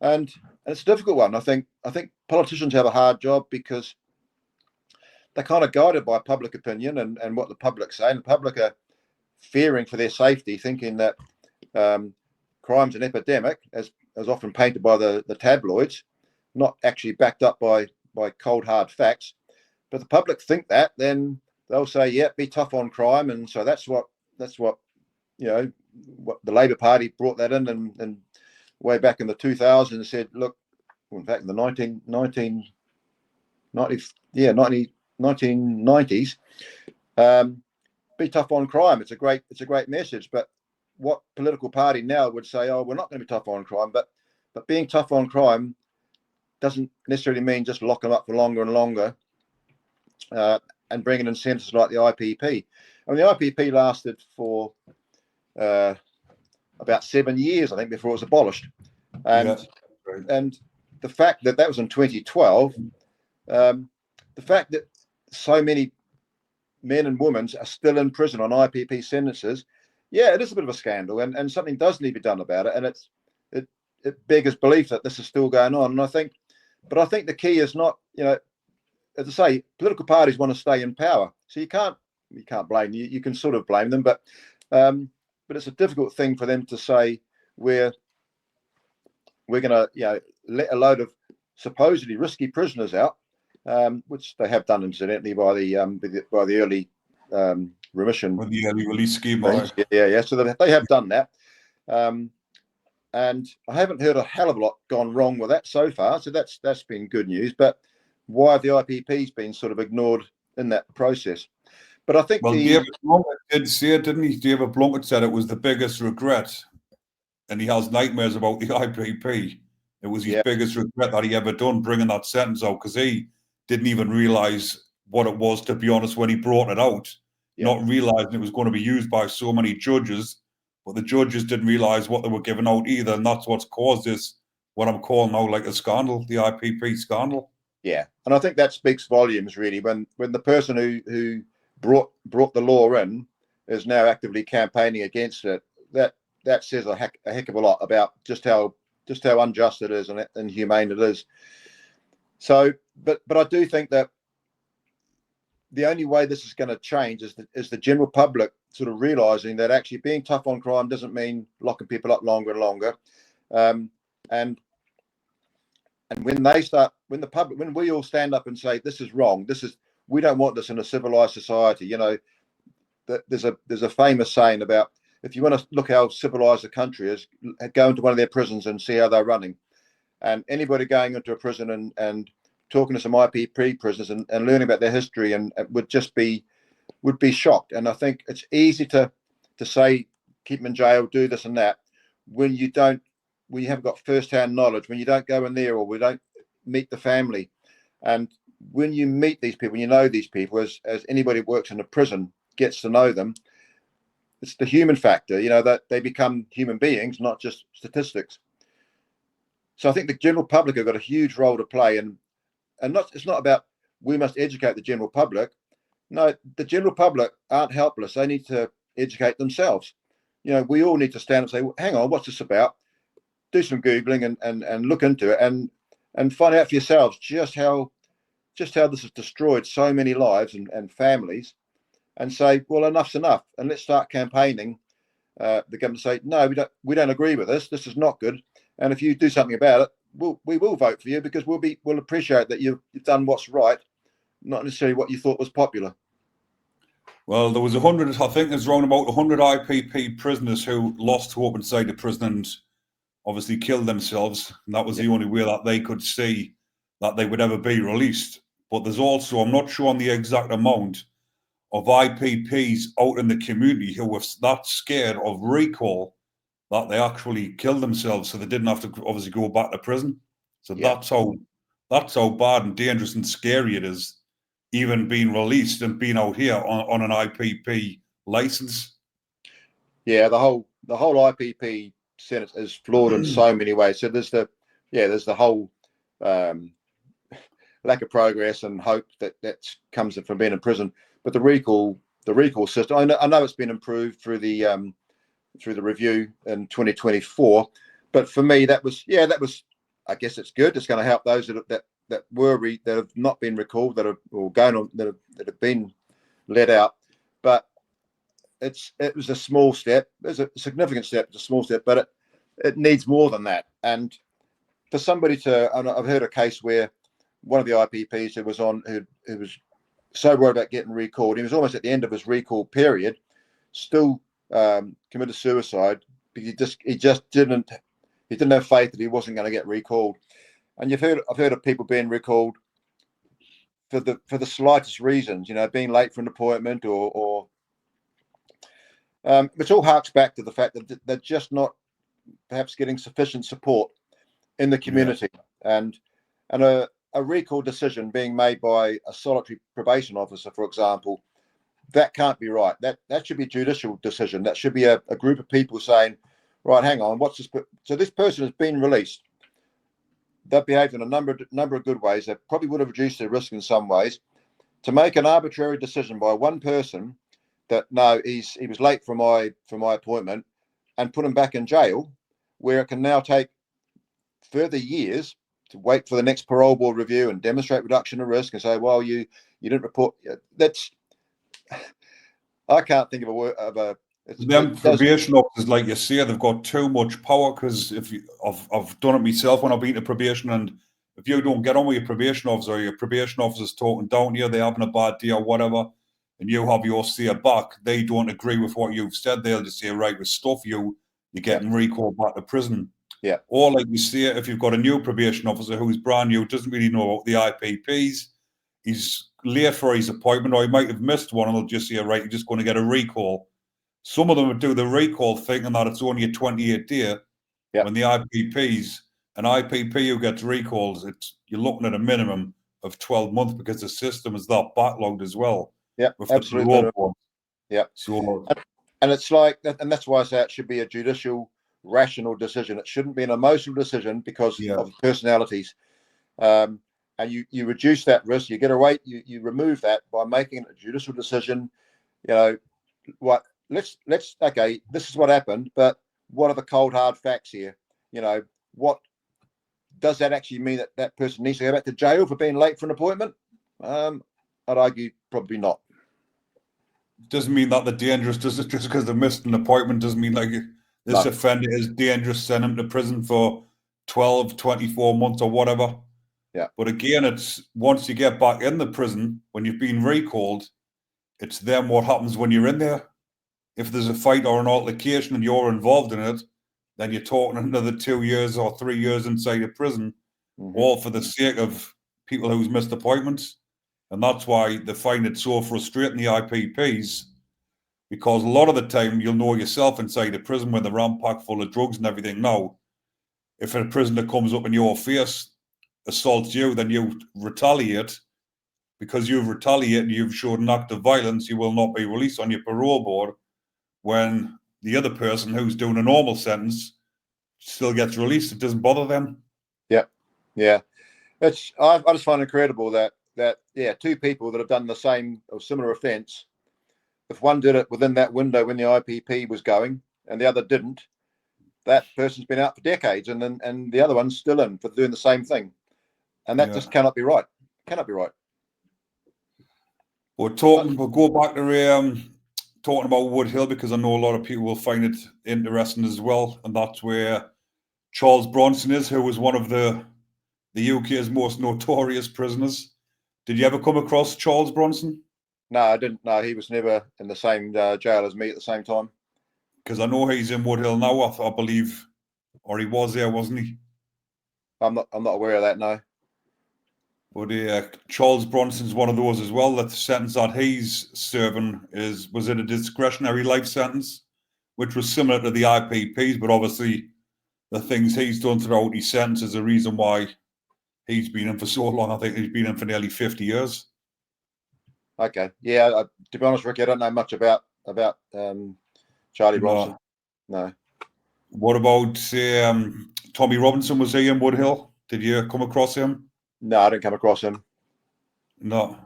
And it's a difficult one. I think politicians have a hard job, because they're kind of guided by public opinion and what the public say. And the public are fearing for their safety, thinking that crime's an epidemic, as often painted by the tabloids, not actually backed up by cold hard facts. But the public think that, then they'll say, be tough on crime. And so that's what what the Labour Party brought that in, and way back in the 2000s said, look, in fact in the 1990s, be tough on crime. It's a great message. But what political party now would say, oh, we're not going to be tough on crime? But being tough on crime doesn't necessarily mean just lock them up for longer and longer, and bringing in sentences like the IPP. I mean, the IPP lasted for about 7 years, I think, before it was abolished. And the fact that was in 2012, the fact that so many men and women are still in prison on IPP sentences, it is a bit of a scandal, and something does need to be done about it. And it beggars belief that this is still going on. And I think the key is not, as I say, political parties want to stay in power, so you can't blame you can sort of blame them, but it's a difficult thing for them to say we're going to let a load of supposedly risky prisoners out, which they have done incidentally by the early remission. With the early release scheme, yeah. So they have done that. And I haven't heard a hell of a lot gone wrong with that so far. So that's been good news. But why have the IPPs been sort of ignored in that process? But I think David Blunkett did say it, didn't he? David Blunkett said it was the biggest regret, and he has nightmares about the IPP. It was his biggest regret that he ever done bringing that sentence out, because he didn't even realise what it was, to be honest, when he brought it out, not realising it was going to be used by so many judges. But the judges didn't realise what they were giving out either, and that's what's caused this, what I'm calling now like a scandal, the IPP scandal. Yeah, and I think that speaks volumes, really, when the person who brought the law in is now actively campaigning against it. That says a heck of a lot about just how unjust it is and inhumane it is. So, but I do think that the only way this is going to change is the general public sort of realizing that actually being tough on crime doesn't mean locking people up longer and longer. And when we all stand up and say this is wrong, we don't want this in a civilized society. You know, there's a famous saying about, if you want to look how civilized a country is, go into one of their prisons and see how they're running. And anybody going into a prison and talking to some IPP prisoners and learning about their history and would be shocked. And I think it's easy to say keep them in jail, do this and that, when you haven't got first-hand knowledge, when you don't go in there or we don't meet the family. And when you meet these people, you know these people, as anybody who works in a prison gets to know them, it's the human factor, you know, that they become human beings, not just statistics. So I think the general public have got a huge role to play, and it's not about we must educate the general public. No, the general public aren't helpless. They need to educate themselves. You know, we all need to stand and say, well, hang on, what's this about? Do some Googling and look into it and find out for yourselves just how this has destroyed so many lives and families, and say, well, enough's enough, and let's start campaigning. The government say, no, we don't agree with this. This is not good. And if you do something about it, we will vote for you, because we'll appreciate that you've done what's right, not necessarily what you thought was popular. Well, there was 100, I think there's around about 100 IPP prisoners who lost hope inside the prison and obviously killed themselves. And that was the only way that they could see that they would ever be released. But there's also, I'm not sure on the exact amount of IPPs out in the community who were that scared of recall that they actually killed themselves, so they didn't have to obviously go back to prison. So that's how bad and dangerous and scary it is, even being released and being out here on an IPP license. Yeah, the whole IPP sentence is flawed in so many ways. So there's the whole lack of progress and hope that comes from being in prison. But the recall system, I know it's been improved through the review in 2024. But for me, that was I guess it's good. It's going to help those that have not been recalled, that have been let out. But it was a small step. It's a significant step. It's a small step, but it needs more than that. And for somebody I've heard a case where one of the IPPs who was so worried about getting recalled, he was almost at the end of his recall period, still committed suicide because he didn't have faith that he wasn't going to get recalled. And I've heard of people being recalled for the slightest reasons, you know, being late for an appointment or which all harks back to the fact that they're just not perhaps getting sufficient support in the community. And a recall decision being made by a solitary probation officer, for example, that can't be right. That should be a judicial decision. That should be a group of people saying, right, hang on, what's this? So this person has been released. They've behaved in a number of good ways. They probably would have reduced their risk in some ways. To make an arbitrary decision by one person that no, he was late for my appointment, and put him back in jail, where it can now take further years to wait for the next parole board review and demonstrate reduction of risk and say, well, you didn't report. That's, I can't think of a them probation officers, like you say, they've got too much power, because I've done it myself when I've been to probation, and if you don't get on with your probation officer, or your probation officer's talking down to you, they're having a bad day or whatever, and you have your say back, they don't agree with what you've said, they'll just say, right, we stuff you, you're getting recalled back to prison. Yeah. Or like you say, if you've got a new probation officer who's brand new, doesn't really know about the IPPs, he's late for his appointment, or he might have missed one, and they'll just say, right, you're just going to get a recall. Some of them would do the recall thinking that it's only a 28-day, when the IPPs, an IPP who gets recalled, you're looking at a minimum of 12 months because the system is that backlogged as well. Yeah, absolutely. Yeah. So, and it's like that, and that's why I say it should be a judicial, rational decision. It shouldn't be an emotional decision because of personalities. And you reduce that risk. You get away. You remove that by making it a judicial decision. You know what? Let's okay. This is what happened, but what are the cold hard facts here? You know, what does that actually mean, that that person needs to go back to jail for being late for an appointment? I'd argue probably not. Doesn't mean that they're dangerous. Just because they missed an appointment doesn't mean like this offender is dangerous. Send him to prison for 12, 24 months or whatever. Yeah. But again, it's once you get back in the prison, when you've been recalled, it's then what happens when you're in there. If there's a fight or an altercation and you're involved in it, then you're talking another 2 years or 3 years inside a prison, all for the sake of people who's missed appointments. And that's why they find it so frustrating, the IPPs, because a lot of the time you'll know yourself inside a prison when they're rampacked full of drugs and everything. Now, if a prisoner comes up in your face, assaults you, then you retaliate. Because you've retaliated, you've showed an act of violence, you will not be released on your parole board, when the other person who's doing a normal sentence still gets released. It doesn't bother them. Yeah. I just find it incredible that two people that have done the same or similar offence, if one did it within that window when the IPP was going and the other didn't, that person's been out for decades, and the other one's still in for doing the same thing, and that just cannot be right. Cannot be right. We'll go back to talking about Wood Hill, because I know a lot of people will find it interesting as well, and that's where Charles Bronson is, who was one of the UK's most notorious prisoners. Did you ever come across Charles Bronson? No, I didn't. No, he was never in the same jail as me at the same time. Because I know he's in Wood Hill now, I believe, or he was there, wasn't he? I'm not aware of that. No. But Charles Bronson's one of those as well. That the sentence that he's serving was it a discretionary life sentence, which was similar to the IPPs, but obviously the things he's done throughout his sentence is the reason why he's been in for so long. I think he's been in for nearly 50 years. Okay. Yeah. To be honest, Ricky, I don't know much about Charlie Bronson. No. What about Tommy Robinson? Was he in Wood Hill? Did you come across him? No, I didn't come across him. No.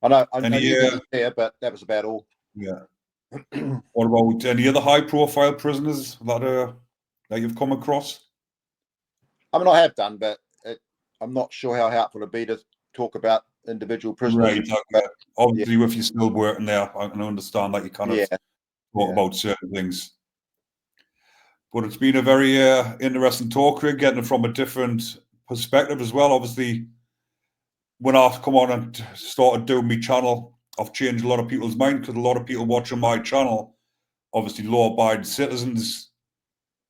I know he was there, but that was about all. Yeah. What about any other high-profile prisoners that you've come across? I mean, I have done, but I'm not sure how helpful it'd be to talk about individual prisoners. Right. Obviously, if you're still working there, I can understand that you kind of talk about certain things. But it's been a very interesting talk, Craig, getting it from a different perspective as well. Obviously, when I've come on and started doing my channel, I've changed a lot of people's mind, because a lot of people watching my channel, obviously law-abiding citizens,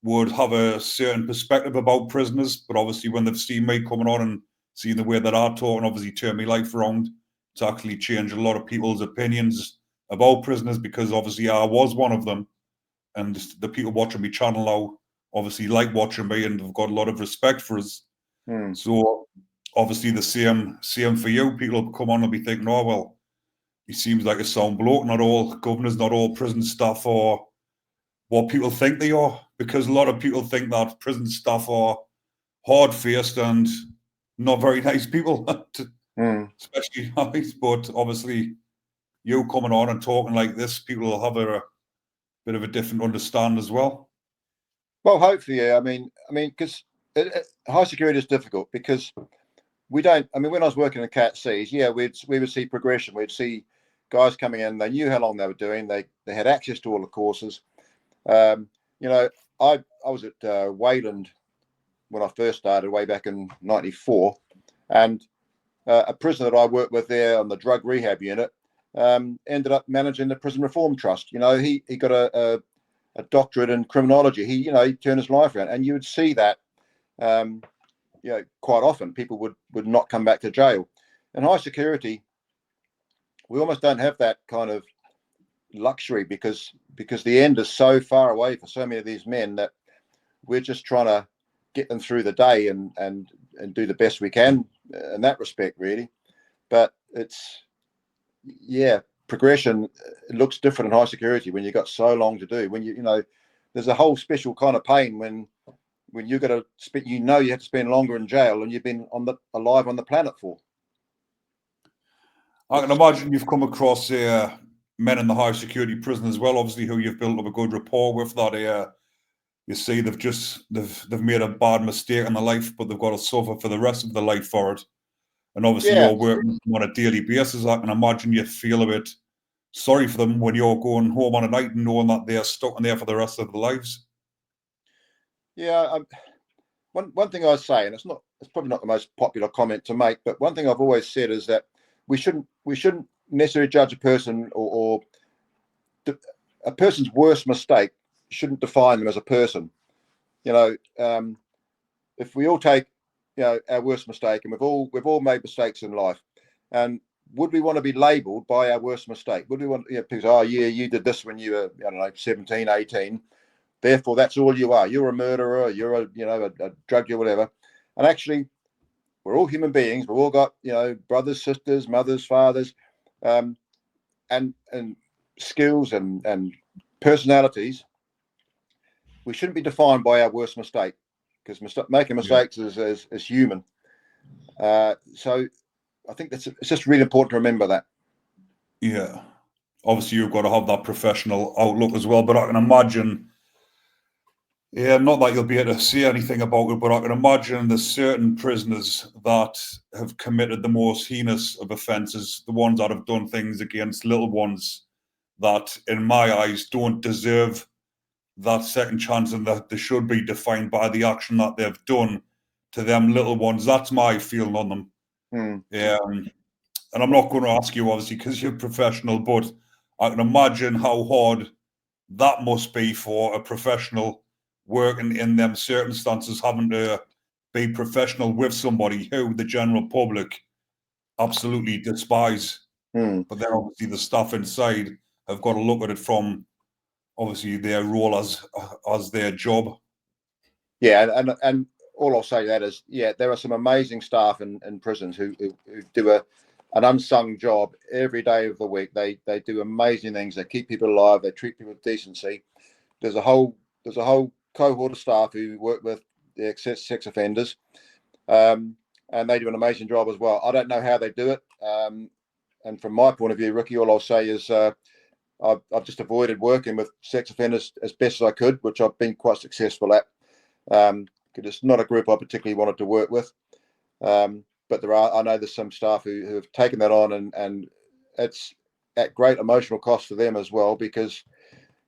would have a certain perspective about prisoners. But obviously, when they've seen me coming on and seen the way that I talk, and obviously turn my life around, it's actually changed a lot of people's opinions about prisoners, because obviously I was one of them. And the people watching my channel now obviously like watching me and have got a lot of respect for us. So obviously the same for you. People will come on and be thinking, oh, well, he seems like a sound bloke. Not all governors, not all prison staff are what people think they are, because a lot of people think that prison staff are hard-faced and not very nice people, especially nice. But obviously you coming on and talking like this, people will have a bit of a different understanding as well. Well, hopefully, yeah. I mean, because high security is difficult, because we don't. I mean, when I was working in Cat Cs, we would see progression. We'd see guys coming in. They knew how long they were doing. They had access to all the courses. I was at Wayland when I first started way back in '94, And a prisoner that I worked with there on the drug rehab unit ended up managing the Prison Reform Trust. You know, he got a doctorate in criminology. He turned his life around, and you would see that quite often. People would not come back to jail. In high security, we almost don't have that kind of luxury because the end is so far away for so many of these men that we're just trying to get them through the day and do the best we can in that respect, really. But it's progression. It looks different in high security when you've got so long to do. When you know there's a whole special kind of pain when you've got to spend, you have to spend longer in jail and you've been alive on the planet for. I can imagine you've come across men in the high security prison as well, obviously, who you've built up a good rapport with. That you see they've made a bad mistake in their life, but they've got to suffer for the rest of their life for it. And obviously, you're working with them on a daily basis. I can imagine you feel a bit sorry for them when you're going home on a night and knowing that they're stuck in there for the rest of their lives. Yeah, one thing I say, and it's probably not the most popular comment to make, but one thing I've always said is that we shouldn't necessarily judge a person or a person's worst mistake shouldn't define them as a person. You know, if we all take our worst mistake, and we've all made mistakes in life, and would we want to be labelled by our worst mistake? Would we want people say, oh yeah, you did this when you were 17, 18, therefore that's all you are. You're a murderer. You're a drug dealer, whatever. And actually, we're all human beings. We've all got brothers, sisters, mothers, fathers, and skills and personalities. We shouldn't be defined by our worst mistake, because making mistakes is human. So I think it's just really important to remember that. Yeah, obviously you've got to have that professional outlook as well. But I can imagine, not that you'll be able to say anything about it, but I can imagine there's certain prisoners that have committed the most heinous of offences, the ones that have done things against little ones that, in my eyes, don't deserve that second chance, and that they should be defined by the action that they've done to them little ones. That's my feeling on them. And I'm not going to ask you, obviously, because you're professional, but I can imagine how hard that must be for a professional working in them circumstances, having to be professional with somebody who the general public absolutely despise. But then obviously the staff inside have got to look at it from obviously their role as their job. Yeah, and all I'll say to that is, there are some amazing staff in prisons who do an unsung job every day of the week. They do amazing things. They keep people alive. They treat people with decency. There's a whole cohort of staff who work with the sex offenders, and they do an amazing job as well. I don't know how they do it, and from my point of view, Ricky, all I'll say is I've just avoided working with sex offenders as best as I could, which I've been quite successful at, because it's not a group I particularly wanted to work with. But I know there's some staff who have taken that on, and it's at great emotional cost for them as well, because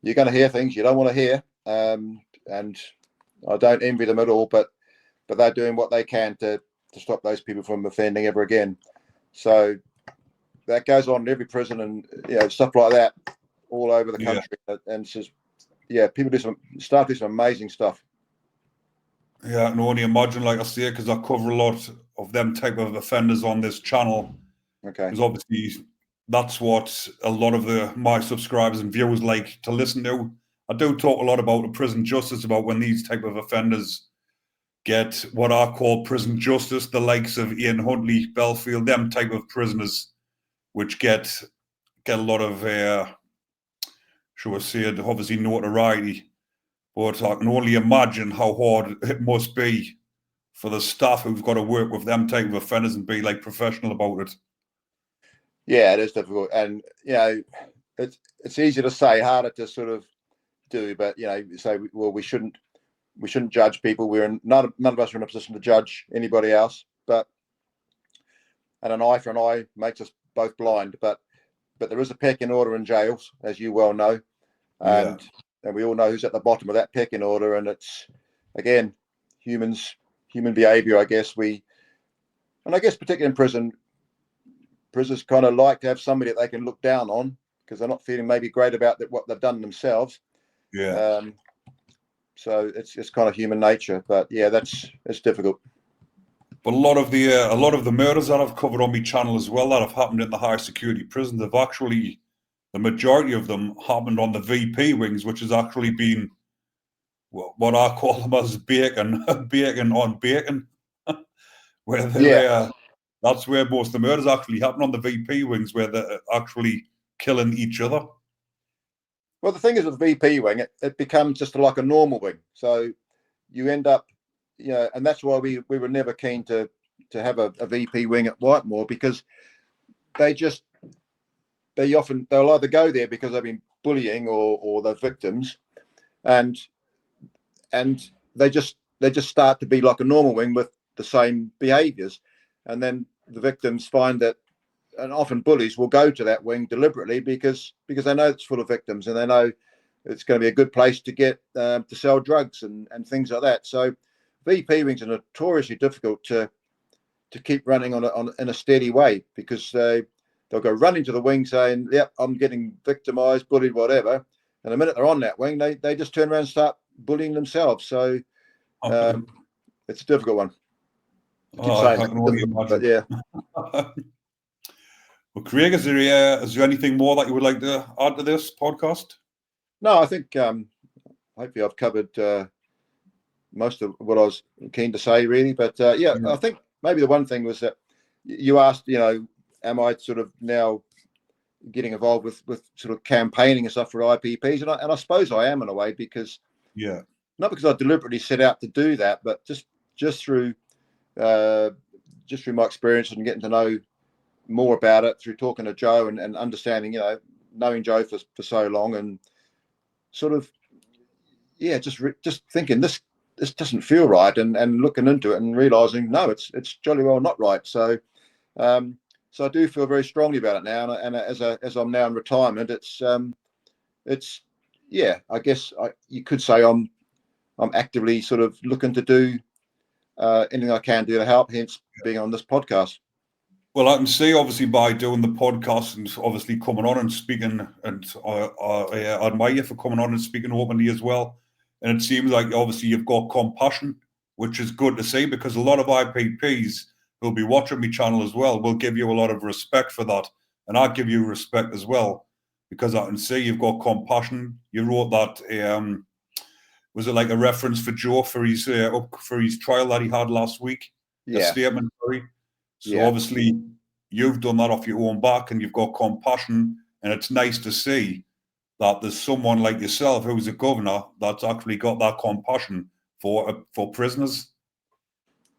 you're going to hear things you don't want to hear, and I don't envy them at all, but they're doing what they can to stop those people from offending ever again. So that goes on in every prison, and stuff like that all over the country. And it's just, staff do some amazing stuff. Yeah, I can only imagine, like I say, because I cover a lot of them type of offenders on this channel. Okay. Because obviously that's what a lot of my subscribers and viewers like to listen to. I do talk a lot about the prison justice, about when these type of offenders get what I call prison justice, the likes of Ian Huntley, Belfield, them type of prisoners, which get a lot of, shall we say, obviously notoriety. But I can only imagine how hard it must be for the staff who've got to work with them type of offenders and be like professional about it. Yeah, it is difficult, and it's easy to say, harder to sort of do. But say, well, we shouldn't judge people. None of us are in a position to judge anybody else. And an eye for an eye makes us both blind. But there is a pecking order in jails, as you well know, and we all know who's at the bottom of that pecking order. And it's, again, human behaviour. I guess And I guess particularly in prison, prisoners kind of like to have somebody that they can look down on because they're not feeling maybe great about what they've done themselves. Yeah. So it's kind of human nature, but yeah, it's difficult. But a lot of the murders that I've covered on my channel as well that have happened in the high security prison, they've actually, the majority of them happened on the VP wings, which has actually been what I call them as bacon on bacon, where they're that's where most of the murders actually happen, on the VP wings, where they're actually killing each other. Well, the thing is with the VP wing, it becomes just like a normal wing. So you end up, and that's why we were never keen to have a VP wing at Whitemoor, because they'll either go there because they've been bullying or they're victims, and they just start to be like a normal wing with the same behaviours, and then the victims find that, and often bullies will go to that wing deliberately because they know it's full of victims and they know it's going to be a good place to get to sell drugs and things like that. So VP wings are notoriously difficult to keep running in a steady way, because they'll go running to the wing saying, "Yep, I'm getting victimized, bullied, whatever." And the minute they're on that wing, they just turn around and start bullying themselves. So it's a difficult one. I keep saying I can only imagine. but yeah. Well, Craig, is there anything more that you would like to add to this podcast? No, I think hopefully I've covered most of what I was keen to say, really. But I think maybe the one thing was that you asked, am I sort of now getting involved with sort of campaigning and stuff for IPPs? And I suppose I am in a way, because not because I deliberately set out to do that, but just through my experience and getting to know more about it through talking to Joe and understanding, knowing Joe for so long, and sort of just thinking this doesn't feel right, and looking into it and realizing no, it's jolly well not right. So I do feel very strongly about it now, and as I'm now in retirement, it's I guess you could say I'm actively sort of looking to do anything I can do to help, hence being on this podcast. Well, I can see, obviously, by doing the podcast and obviously coming on and speaking, and I admire you for coming on and speaking openly as well. And it seems like obviously you've got compassion, which is good to see, because a lot of IPPs who'll be watching my channel as well will give you a lot of respect for that. And I give you respect as well, because I can see you've got compassion. You wrote that, was it like a reference for Joe for his trial that he had last week? A statement, sorry. So obviously you've done that off your own back, and you've got compassion, and it's nice to see that there's someone like yourself who's a governor that's actually got that compassion for prisoners.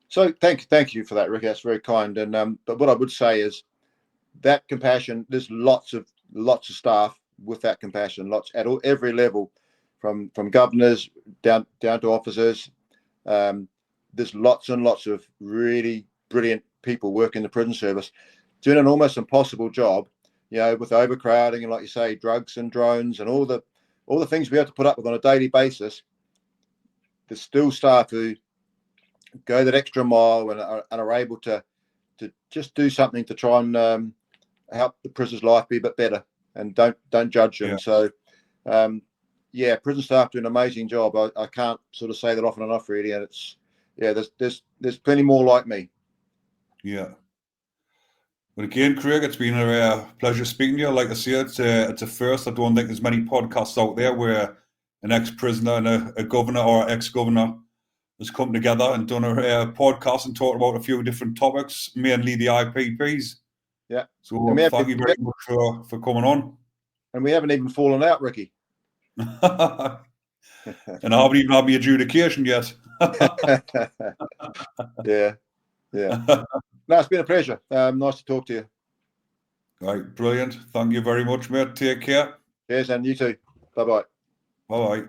So thank you for that, Rick. That's very kind. And but what I would say is that compassion, there's lots of staff with that compassion, lots at every level, from governors down to officers. There's lots and lots of really brilliant people working the prison service, doing an almost impossible job, with overcrowding and, like you say, drugs and drones and all the things we have to put up with on a daily basis. There's still staff who go that extra mile and are able to just do something to try and help the prisoner's life be a bit better, and don't judge them. So prison staff do an amazing job. I can't sort of say that often enough, really. And it's there's plenty more like me. Yeah. But again, Craig, it's been a pleasure speaking to you. Like I said, it's a first. I don't think there's many podcasts out there where an ex-prisoner and a governor or ex-governor has come together and done a podcast and talked about a few different topics, mainly the IPPs. Yeah. So thank you very much for coming on. And we haven't even fallen out, Ricky. And I haven't even had my adjudication yet. Yeah. No, it's been a pleasure. Nice to talk to you. Right, brilliant. Thank you very much, mate. Take care. Cheers, and you too. Bye-bye. Bye-bye.